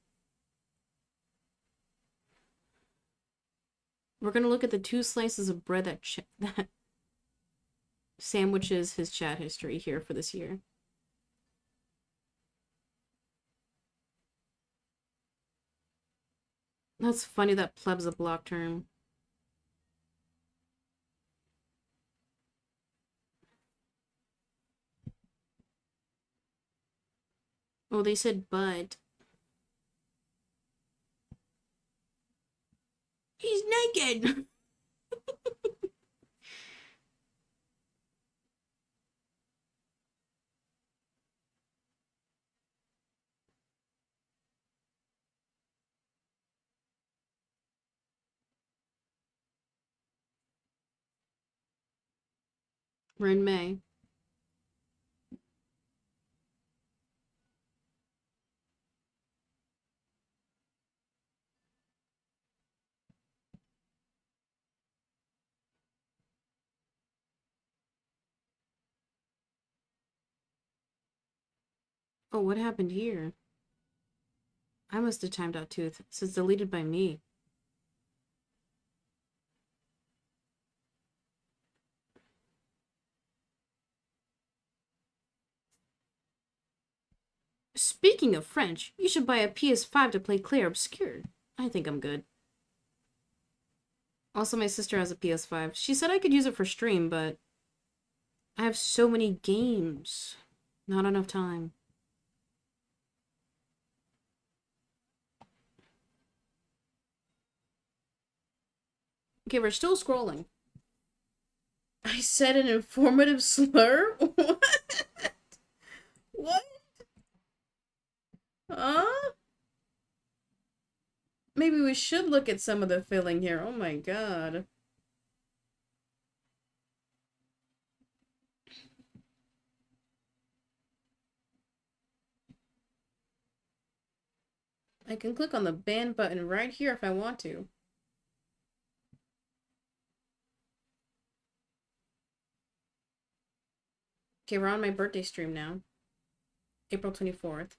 We're gonna look at the 2 slices of bread that sandwiches his chat history here for this year. That's funny that pleb's a block term. Oh, they said but. He's naked! We're in May. Oh, what happened here? I must have timed out Tooth, so it's deleted by me. Speaking of French, you should buy a PS5 to play Clair Obscur. I think I'm good. Also, my sister has a PS5. She said I could use it for stream, but I have so many games. Not enough time. Okay, we're still scrolling. I said an informative slur? What? What? Huh? Maybe we should look at some of the filling here. Oh my god. I can click on the ban button right here if I want to. Okay, we're on my birthday stream now. April 24th.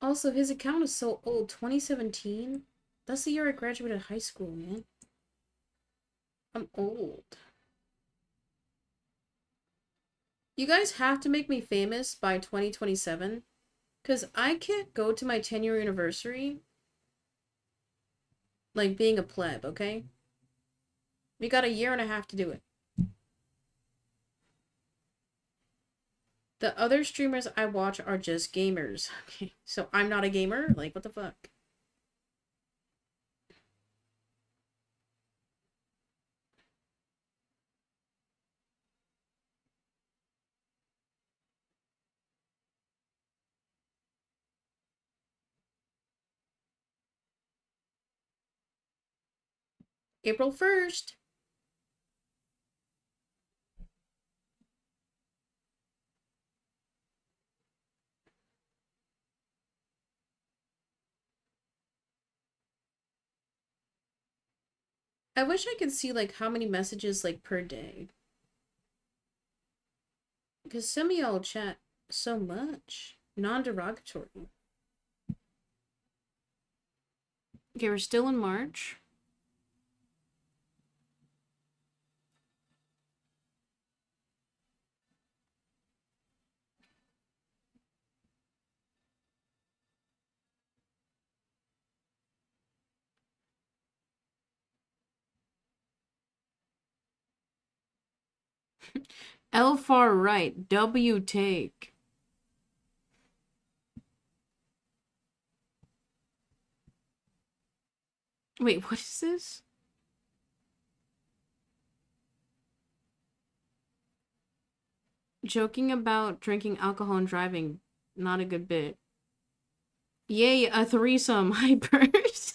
Also, his account is so old. 2017? That's the year I graduated high school, man. I'm old. You guys have to make me famous by 2027. Because I can't go to my 10-year anniversary like being a pleb, okay? We got a year and a half to do it. The other streamers I watch are just gamers. Okay, so I'm not a gamer? Like, what the fuck? April 1st. I wish I could see, like, how many messages, like, per day. Because some of y'all chat so much. Non-derogatory. Okay, we're still in March. L far right. W take. Wait, what is this? Joking about drinking alcohol and driving. Not a good bit. Yay, a threesome. Hypers.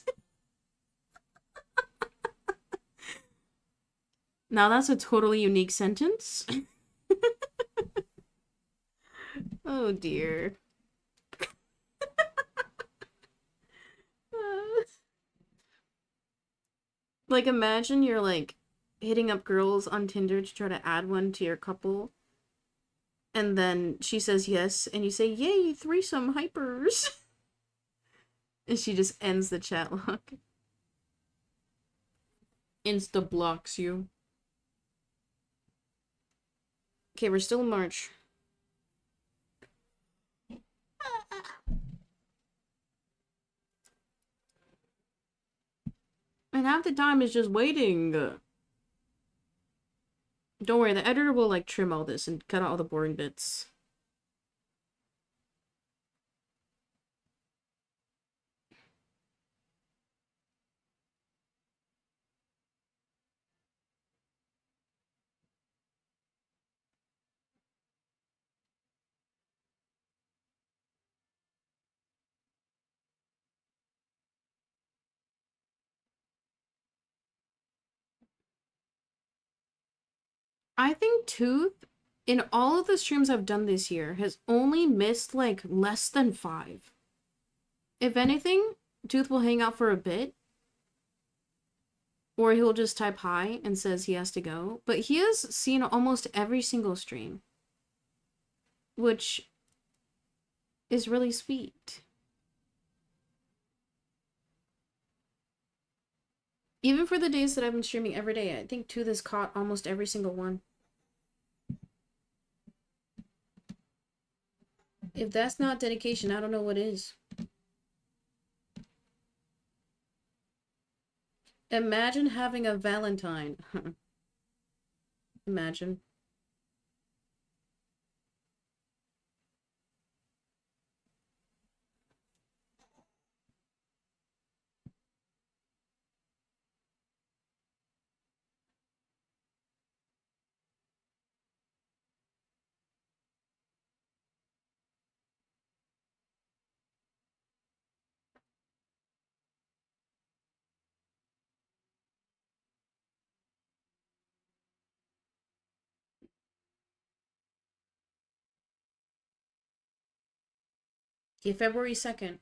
Now that's a totally unique sentence. Oh dear. Like, imagine you're like hitting up girls on Tinder to try to add one to your couple, and then she says yes, and you say, "Yay, threesome hypers," and she just ends the chat log. Insta blocks you. Okay, we're still in March. And half the time is just waiting. Don't worry, the editor will like trim all this and cut out all the boring bits. I think Tooth, in all of the streams I've done this year, has only missed like less than 5. If anything, Tooth will hang out for a bit. Or he'll just type hi and says he has to go. But he has seen almost every single stream. Which is really sweet. Even for the days that I've been streaming every day, I think Tooth has caught almost every single one. If that's not dedication, I don't know what is. Imagine having a Valentine. Imagine. Okay, February 2nd.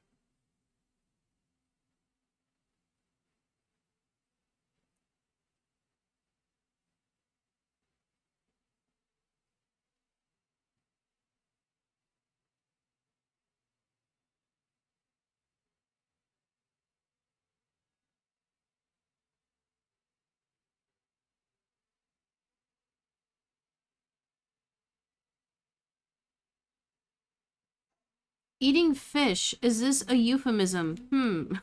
Eating fish. Is this a euphemism?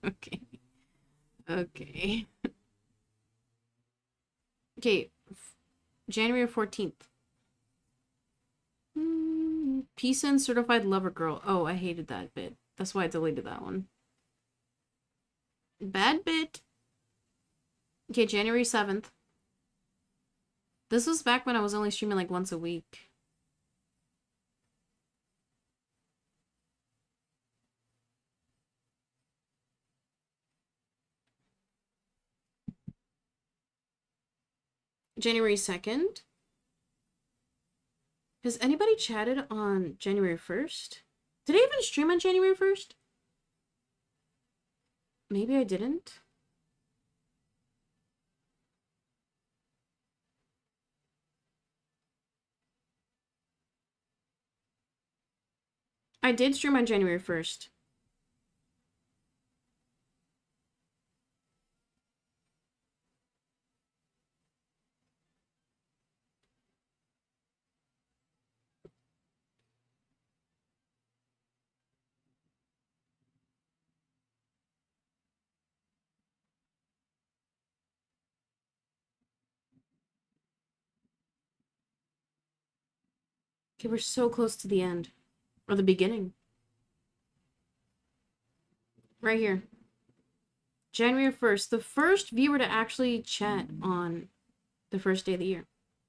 Okay. Okay. Okay. January 14th. Peacein certified lover girl. Oh, I hated that bit. That's why I deleted that one. Bad bit. Okay, January 7th. This was back when I was only streaming like once a week. January 2nd. Has anybody chatted on January 1st? Did I even stream on January 1st? Maybe I didn't. I did stream on January 1st. Okay, we're so close to the end. Or the beginning. Right here. January 1st. The first viewer to actually chat on the first day of the year.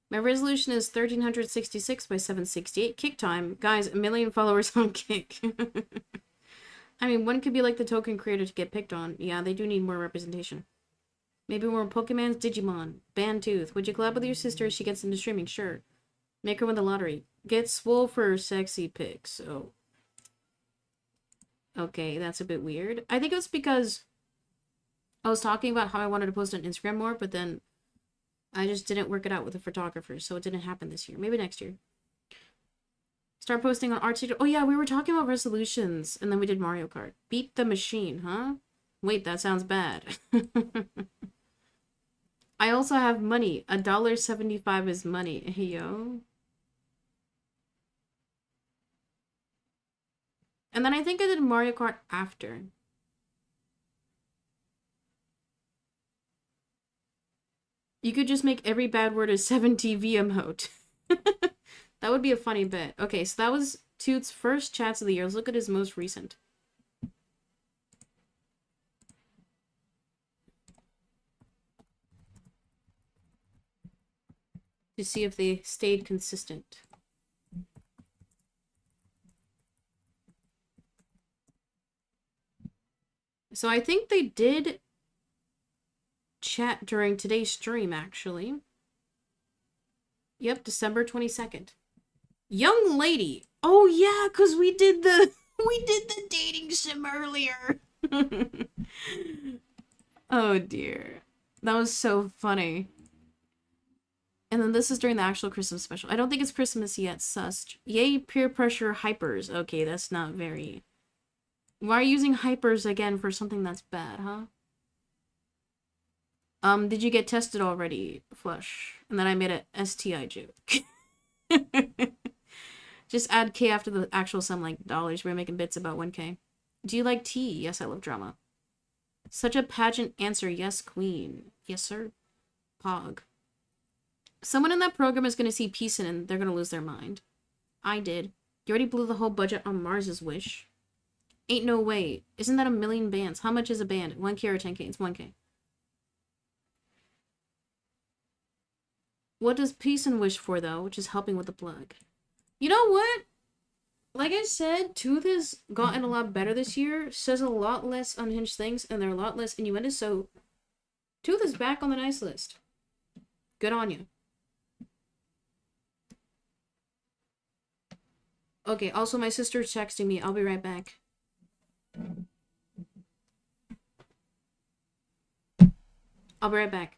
My resolution is 1366 by 768. Kick time. Guys, 1,000,000 followers on Kick. I mean, one could be like the token creator to get picked on. Yeah, they do need more representation. Maybe more Pokemon's Digimon. Ban Tooth. Would you collab with your sister if she gets into streaming? Sure. Make her win the lottery. Get swole for sexy pics. Oh. Okay, that's a bit weird. I think it was because I was talking about how I wanted to post on Instagram more, but then I just didn't work it out with a photographer, so it didn't happen this year. Maybe next year. Start posting on Artsy. Oh yeah, we were talking about resolutions, and then we did Mario Kart. Beat the machine, huh? Wait, that sounds bad. I also have money. $1.75 is money. Hey, yo. And then I think I did Mario Kart after. You could just make every bad word a 7TV emote. That would be a funny bit. Okay, so that was Toot's first chats of the year. Let's look at his most recent. To see if they stayed consistent. So I think they did chat during today's stream, actually. Yep, December 22nd. Young lady. Oh yeah, because we did the dating chase him earlier. Oh dear. That was so funny. And then this is during the actual Christmas special. I don't think it's Christmas yet, sussed. Yay, peer pressure hypers. Okay, that's not very... Why are you using hypers again for something that's bad, huh? Did you get tested already, Flush? And then I made a STI joke. Just add K after the actual sum, like dollars. We're making bits about 1K. Do you like tea? Yes, I love drama. Such a pageant answer. Yes, queen. Yes, sir. Pog. Someone in that program is going to see Peacein and they're going to lose their mind. I did. You already blew the whole budget on Mars's wish. Ain't no way. Isn't that a million bands? How much is a band? 1K or 10K? It's 1K. What does Peacein wish for, though? Which is helping with the plug. You know what? Like I said, Tooth has gotten a lot better this year. Says a lot less unhinged things, and they're a lot less innuendo, so Tooth is back on the nice list. Good on you. Okay, also my sister's texting me. I'll be right back. I'll be right back.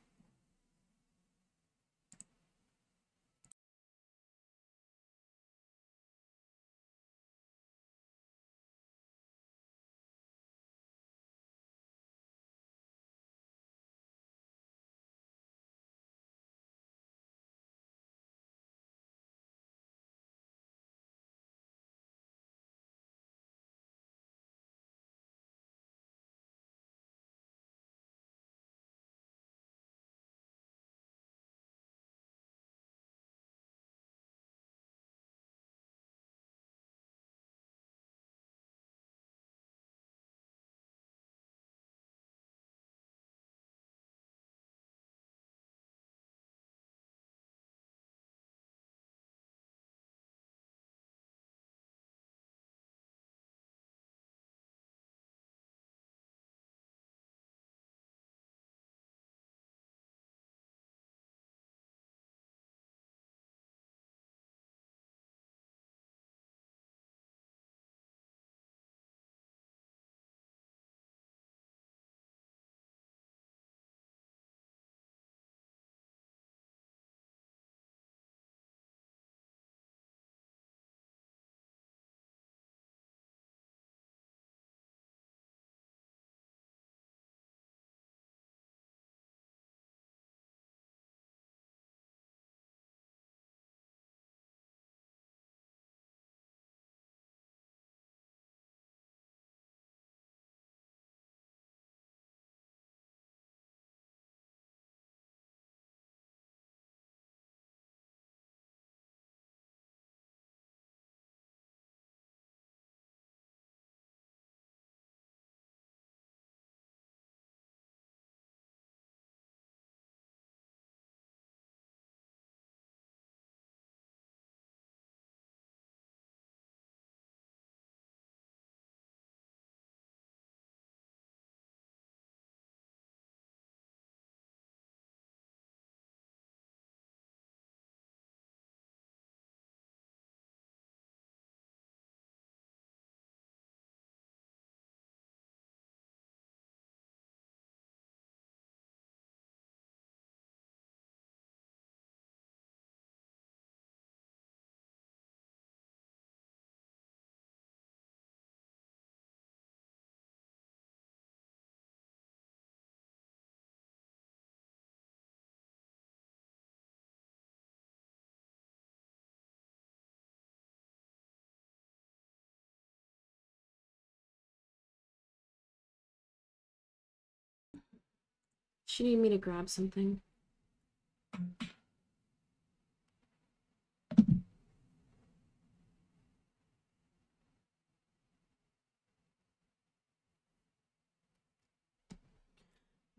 She needed me to grab something.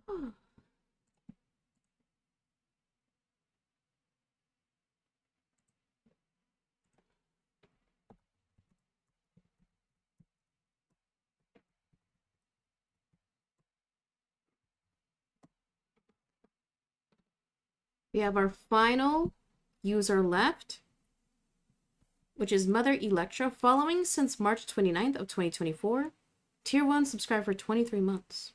Oh. We have our final user left, which is Mother Electra, following since March 29th of 2024. Tier 1 subscribed for 23 months.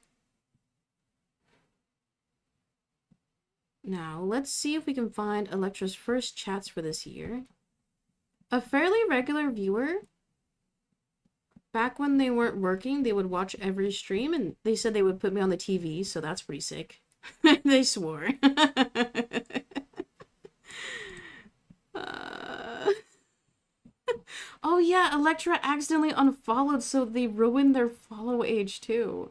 Now, let's see if we can find Electra's first chats for this year. A fairly regular viewer. Back when they weren't working, they would watch every stream, and they said they would put me on the TV, so that's pretty sick. They swore. Oh yeah, Electra accidentally unfollowed, so they ruined their follow age too.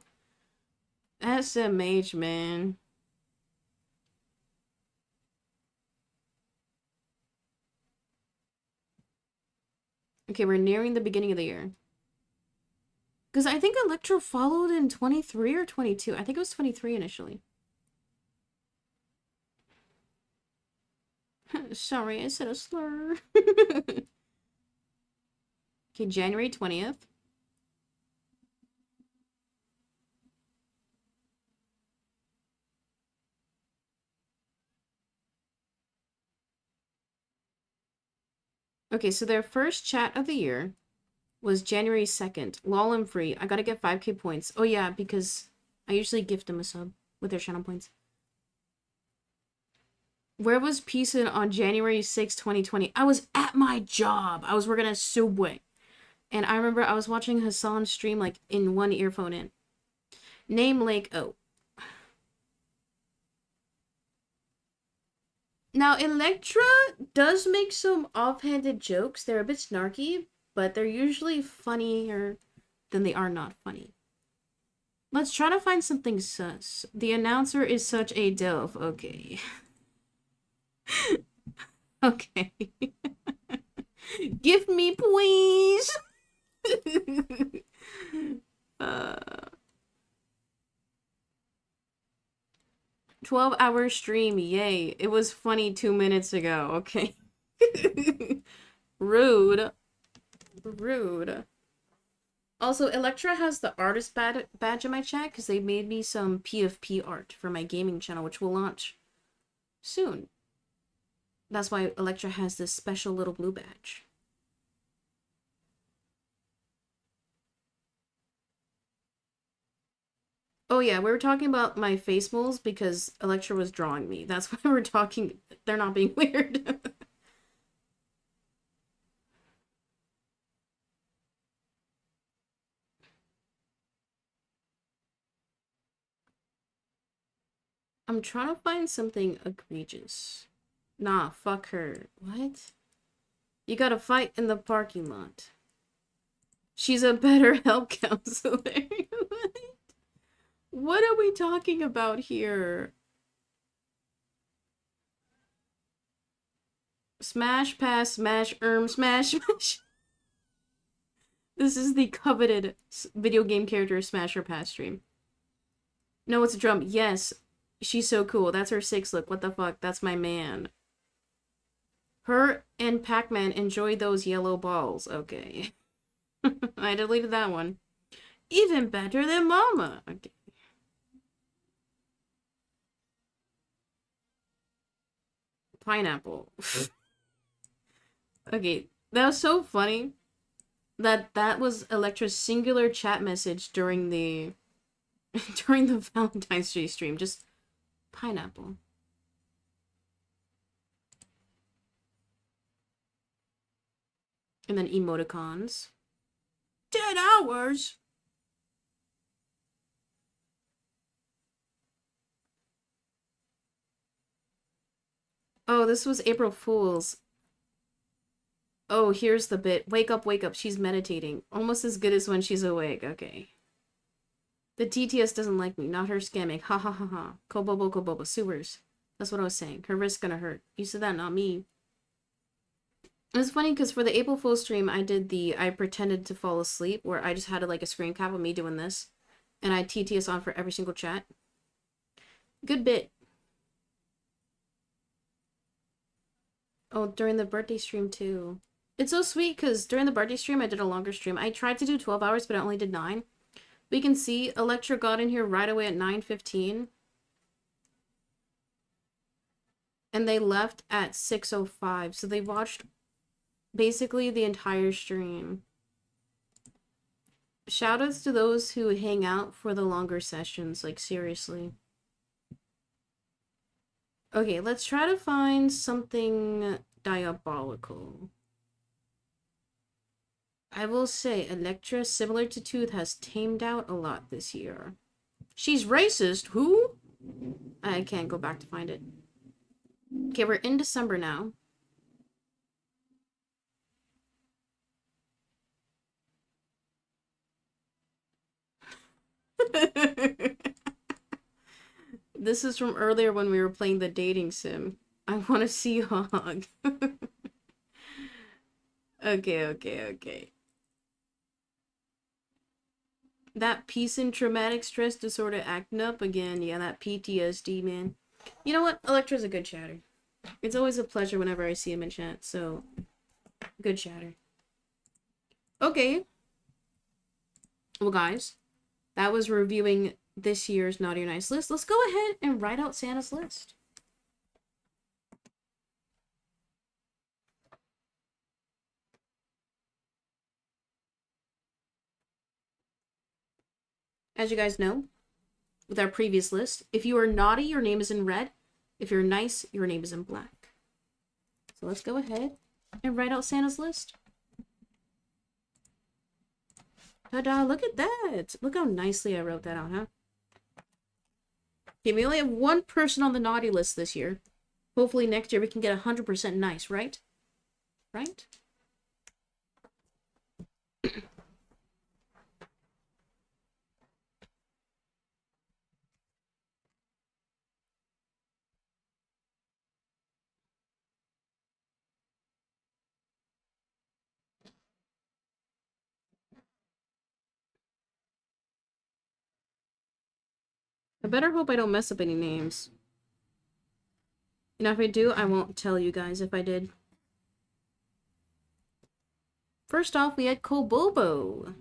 SMH, man. Okay, we're nearing the beginning of the year. Because I think Electra followed in 23 or 22. I think it was 23 initially. Sorry, I said a slur. Okay, January 20th. Okay, so their first chat of the year was January 2nd. Lol, I'm free. I gotta get 5k points. Oh yeah, because I usually gift them a sub with their channel points. Where was Peacein on January 6, 2020? I was at my job. I was working at Subway. And I remember I was watching Hassan stream like in one earphone in. Name Lake O. Now, Electra does make some offhanded jokes. They're a bit snarky, but they're usually funnier than they are not funny. Let's try to find something sus. The announcer is such a delf. Okay. Okay. Gift me, please! 12-hour stream, yay. It was funny 2 minutes ago, okay. Rude. Rude. Also, Electra has the artist badge in my chat because they made me some PFP art for my gaming channel, which will launch soon. That's why Electra has this special little blue badge. Oh yeah, we were talking about my face moles because Electra was drawing me. That's why we're talking. They're not being weird. I'm trying to find something egregious. Nah, fuck her. What? You gotta fight in the parking lot. She's a better help counselor. What are we talking about here? Smash, pass, smash, smash, smash. This is the coveted video game character smash or pass stream. No, it's a drum. Yes, she's so cool. That's her 6 look. What the fuck? That's my man. Her and Pac-Man enjoy those yellow balls. Okay. I deleted that one. Even better than Mama. Okay. Pineapple. Okay, that was so funny that was Electra's singular chat message during the during the Valentine's Day stream. Just pineapple. And then emoticons. 10 hours. Oh, this was April Fool's. Oh, here's the bit. Wake up, wake up. She's meditating. Almost as good as when she's awake. Okay. The TTS doesn't like me. Not her scamming. Ha ha ha ha. Kobobo kobobo. Sewers. That's what I was saying. Her wrist's gonna hurt. You said that, not me. It was funny because for the April Fool's stream, I pretended to fall asleep where I just had like a screen cap of me doing this. And I TTS on for every single chat. Good bit. Oh, during the birthday stream too. It's so sweet because during the birthday stream, I did a longer stream. I tried to do 12 hours, but I only did 9. We can see Electra got in here right away at 9:15. And they left at 6:05. So they watched basically the entire stream. Shoutouts to those who hang out for the longer sessions, like seriously. Okay, let's try to find something diabolical. I will say, Electra, similar to Tooth, has tamed out a lot this year. She's racist? Who? I can't go back to find it. Okay, we're in December now. This is from earlier when we were playing the dating sim. I want to see hog. Okay. That Peacein traumatic stress disorder acting up again. Yeah, that PTSD, man. You know what? Electra's a good chatter. It's always a pleasure whenever I see him in chat, so good chatter. Okay. Well, guys, that was reviewing this year's Naughty or Nice list. Let's go ahead and write out Santa's list. As you guys know, with our previous list, if you are naughty, your name is in red. If you're nice, your name is in black. So let's go ahead and write out Santa's list. Ta-da, look at that. Look how nicely I wrote that out, huh? Okay, we only have one person on the naughty list this year. Hopefully next year we can get 100% nice, right? Right? I better hope I don't mess up any names. You know, if I do, I won't tell you guys if I did. First off, we had Kobobo.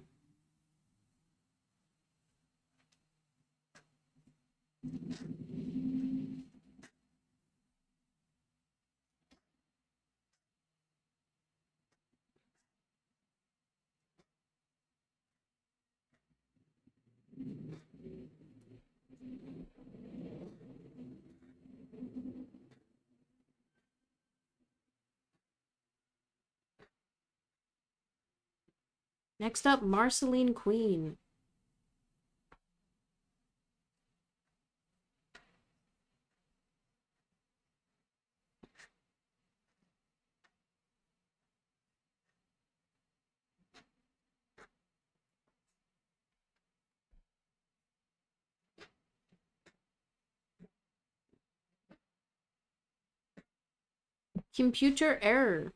Next up, Marceline Queen. Computer error.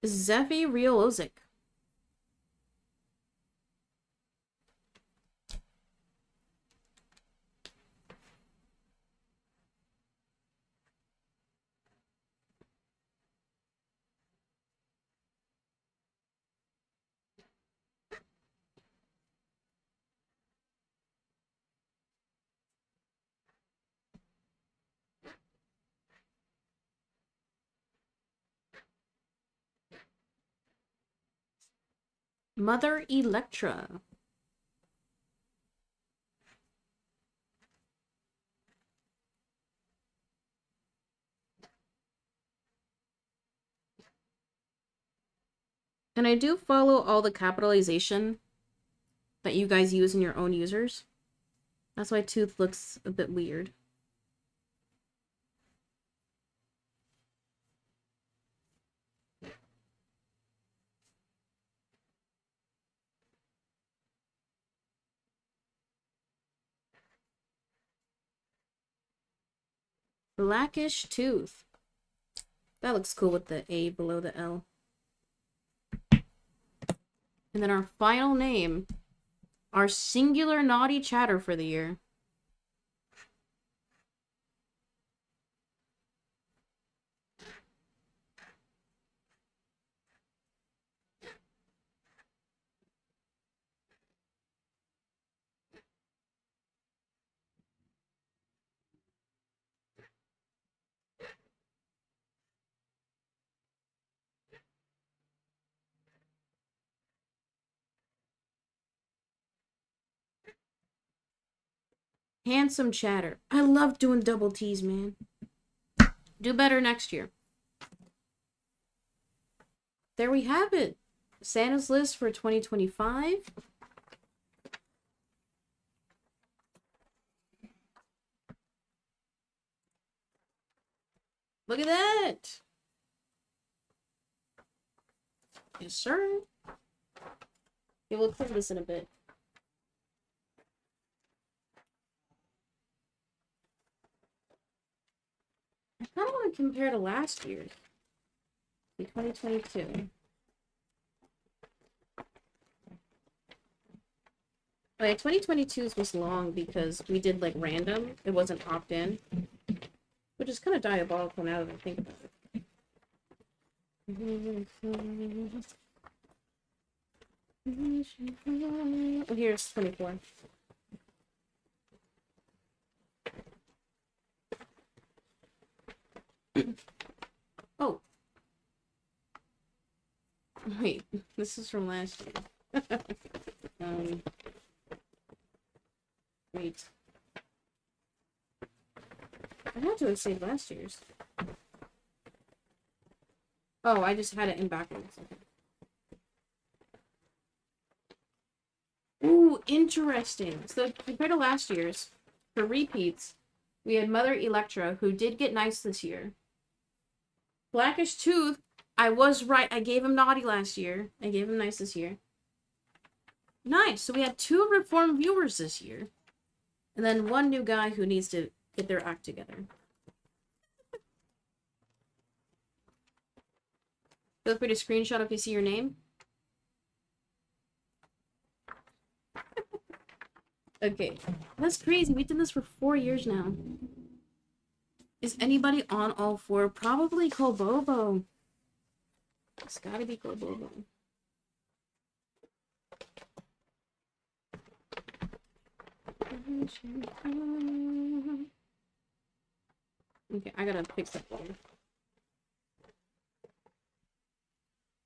Zeffy Riolozic. Mother Electra. And I do follow all the capitalization that you guys use in your own users. That's why Tooth looks a bit weird. Blackish Tooth. That looks cool with the A below the L. And then our final name Our singular naughty chatter for the year. Handsome chatter. I love doing double T's, man. Do better next year. There we have it. Santa's list for 2025. Look at that. Yes, sir. Yeah, we'll clear this in a bit. I kind of want to compare to last year's. 2022. Like 2022's was long because we did like random. It wasn't opt-in, which is kind of diabolical now that I think about it. Oh, here's 24. Oh. Wait, this is from last year. Wait. I had to have saved last year's. Oh, I just had it in backwards. Ooh, interesting. So compared to last year's, for repeats, we had Mother Electra, who did get nice this year. Blackish Tooth, I was right. I gave him naughty last year. I gave him nice this year. Nice. So we had 2 reformed viewers this year. And then 1 new guy who needs to get their act together. Feel free to screenshot if you see your name. Okay. That's crazy. We did this for 4 years now. Is anybody on all 4? Probably Kobobo. It's gotta be Kobobo. Okay, I gotta fix that later.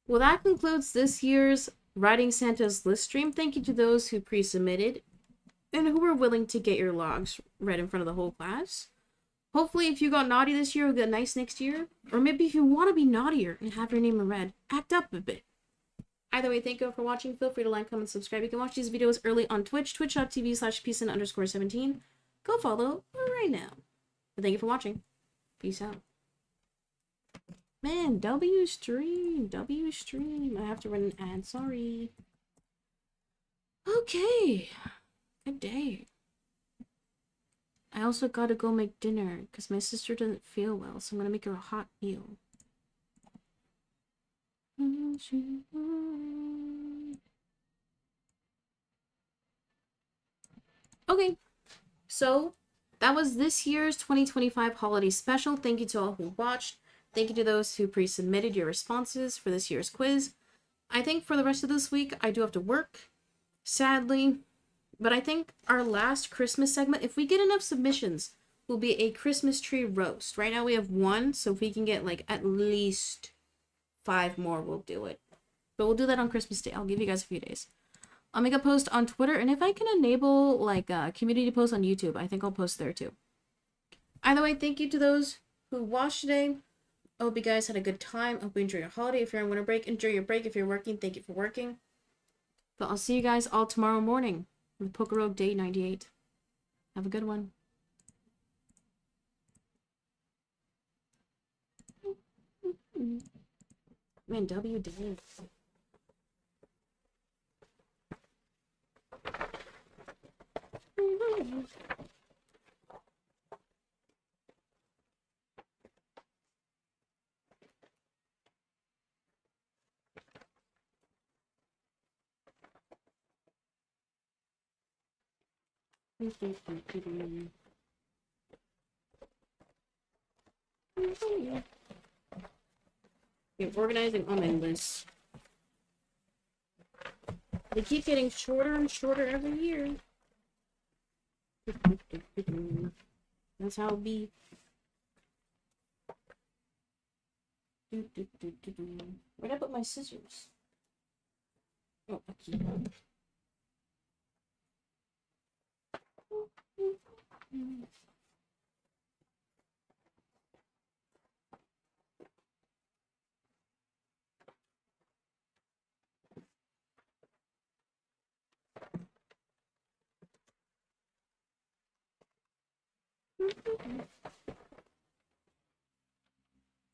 Well, that concludes this year's Writing Santa's List stream. Thank you to those who pre-submitted and who were willing to get your logs read in front of the whole class. Hopefully, if you got naughty this year, you'll get nice next year. Or maybe if you want to be naughtier and have your name read, act up a bit. Either way, thank you for watching. Feel free to like, comment, subscribe. You can watch these videos early on Twitch, twitch.tv/Peacein_17. Go follow right now. But thank you for watching. Peace out. Man, W stream. I have to run an ad. Sorry. Okay. Good day. I also gotta go make dinner because my sister doesn't feel well, so I'm gonna make her a hot meal. Okay, so that was this year's 2025 holiday special. Thank you to all who watched. Thank you to those who pre-submitted your responses for this year's quiz. I think for the rest of this week, I do have to work, sadly. But I think our last Christmas segment, if we get enough submissions, will be a Christmas tree roast. Right now we have 1, so if we can get like at least 5 more, we'll do it. But we'll do that on Christmas Day. I'll give you guys a few days. I'll make a post on Twitter, and if I can enable like a community post on YouTube, I think I'll post there too. Either way, thank you to those who watched today. I hope you guys had a good time. I hope you enjoy your holiday. If you're on winter break, enjoy your break. If you're working, thank you for working. But I'll see you guys all tomorrow morning with Poker Rogue Day 98. Have a good one. Man, W did. Okay, organizing on my list. They keep getting shorter and shorter every year. That's how it be. Where'd I put my scissors? Oh, okay.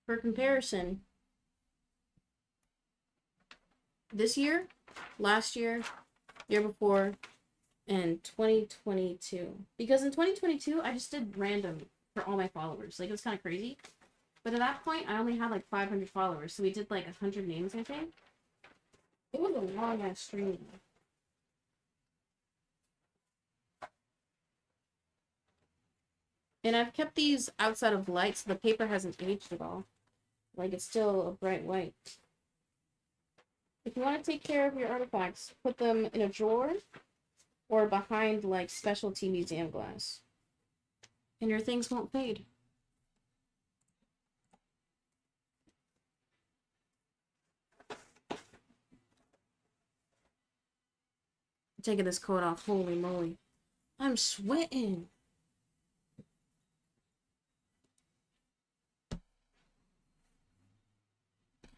For comparison, this year, last year, year before, and 2022. Because in 2022, I just did random for all my followers. Like, it was kind of crazy. But at that point, I only had like 500 followers. So we did like 100 names, I think. It was a long ass stream. And I've kept these outside of light so the paper hasn't aged at all. Like, it's still a bright white. If you want to take care of your artifacts, put them in a drawer or behind like specialty museum glass. And your things won't fade. Taking this coat off, holy moly. I'm sweating.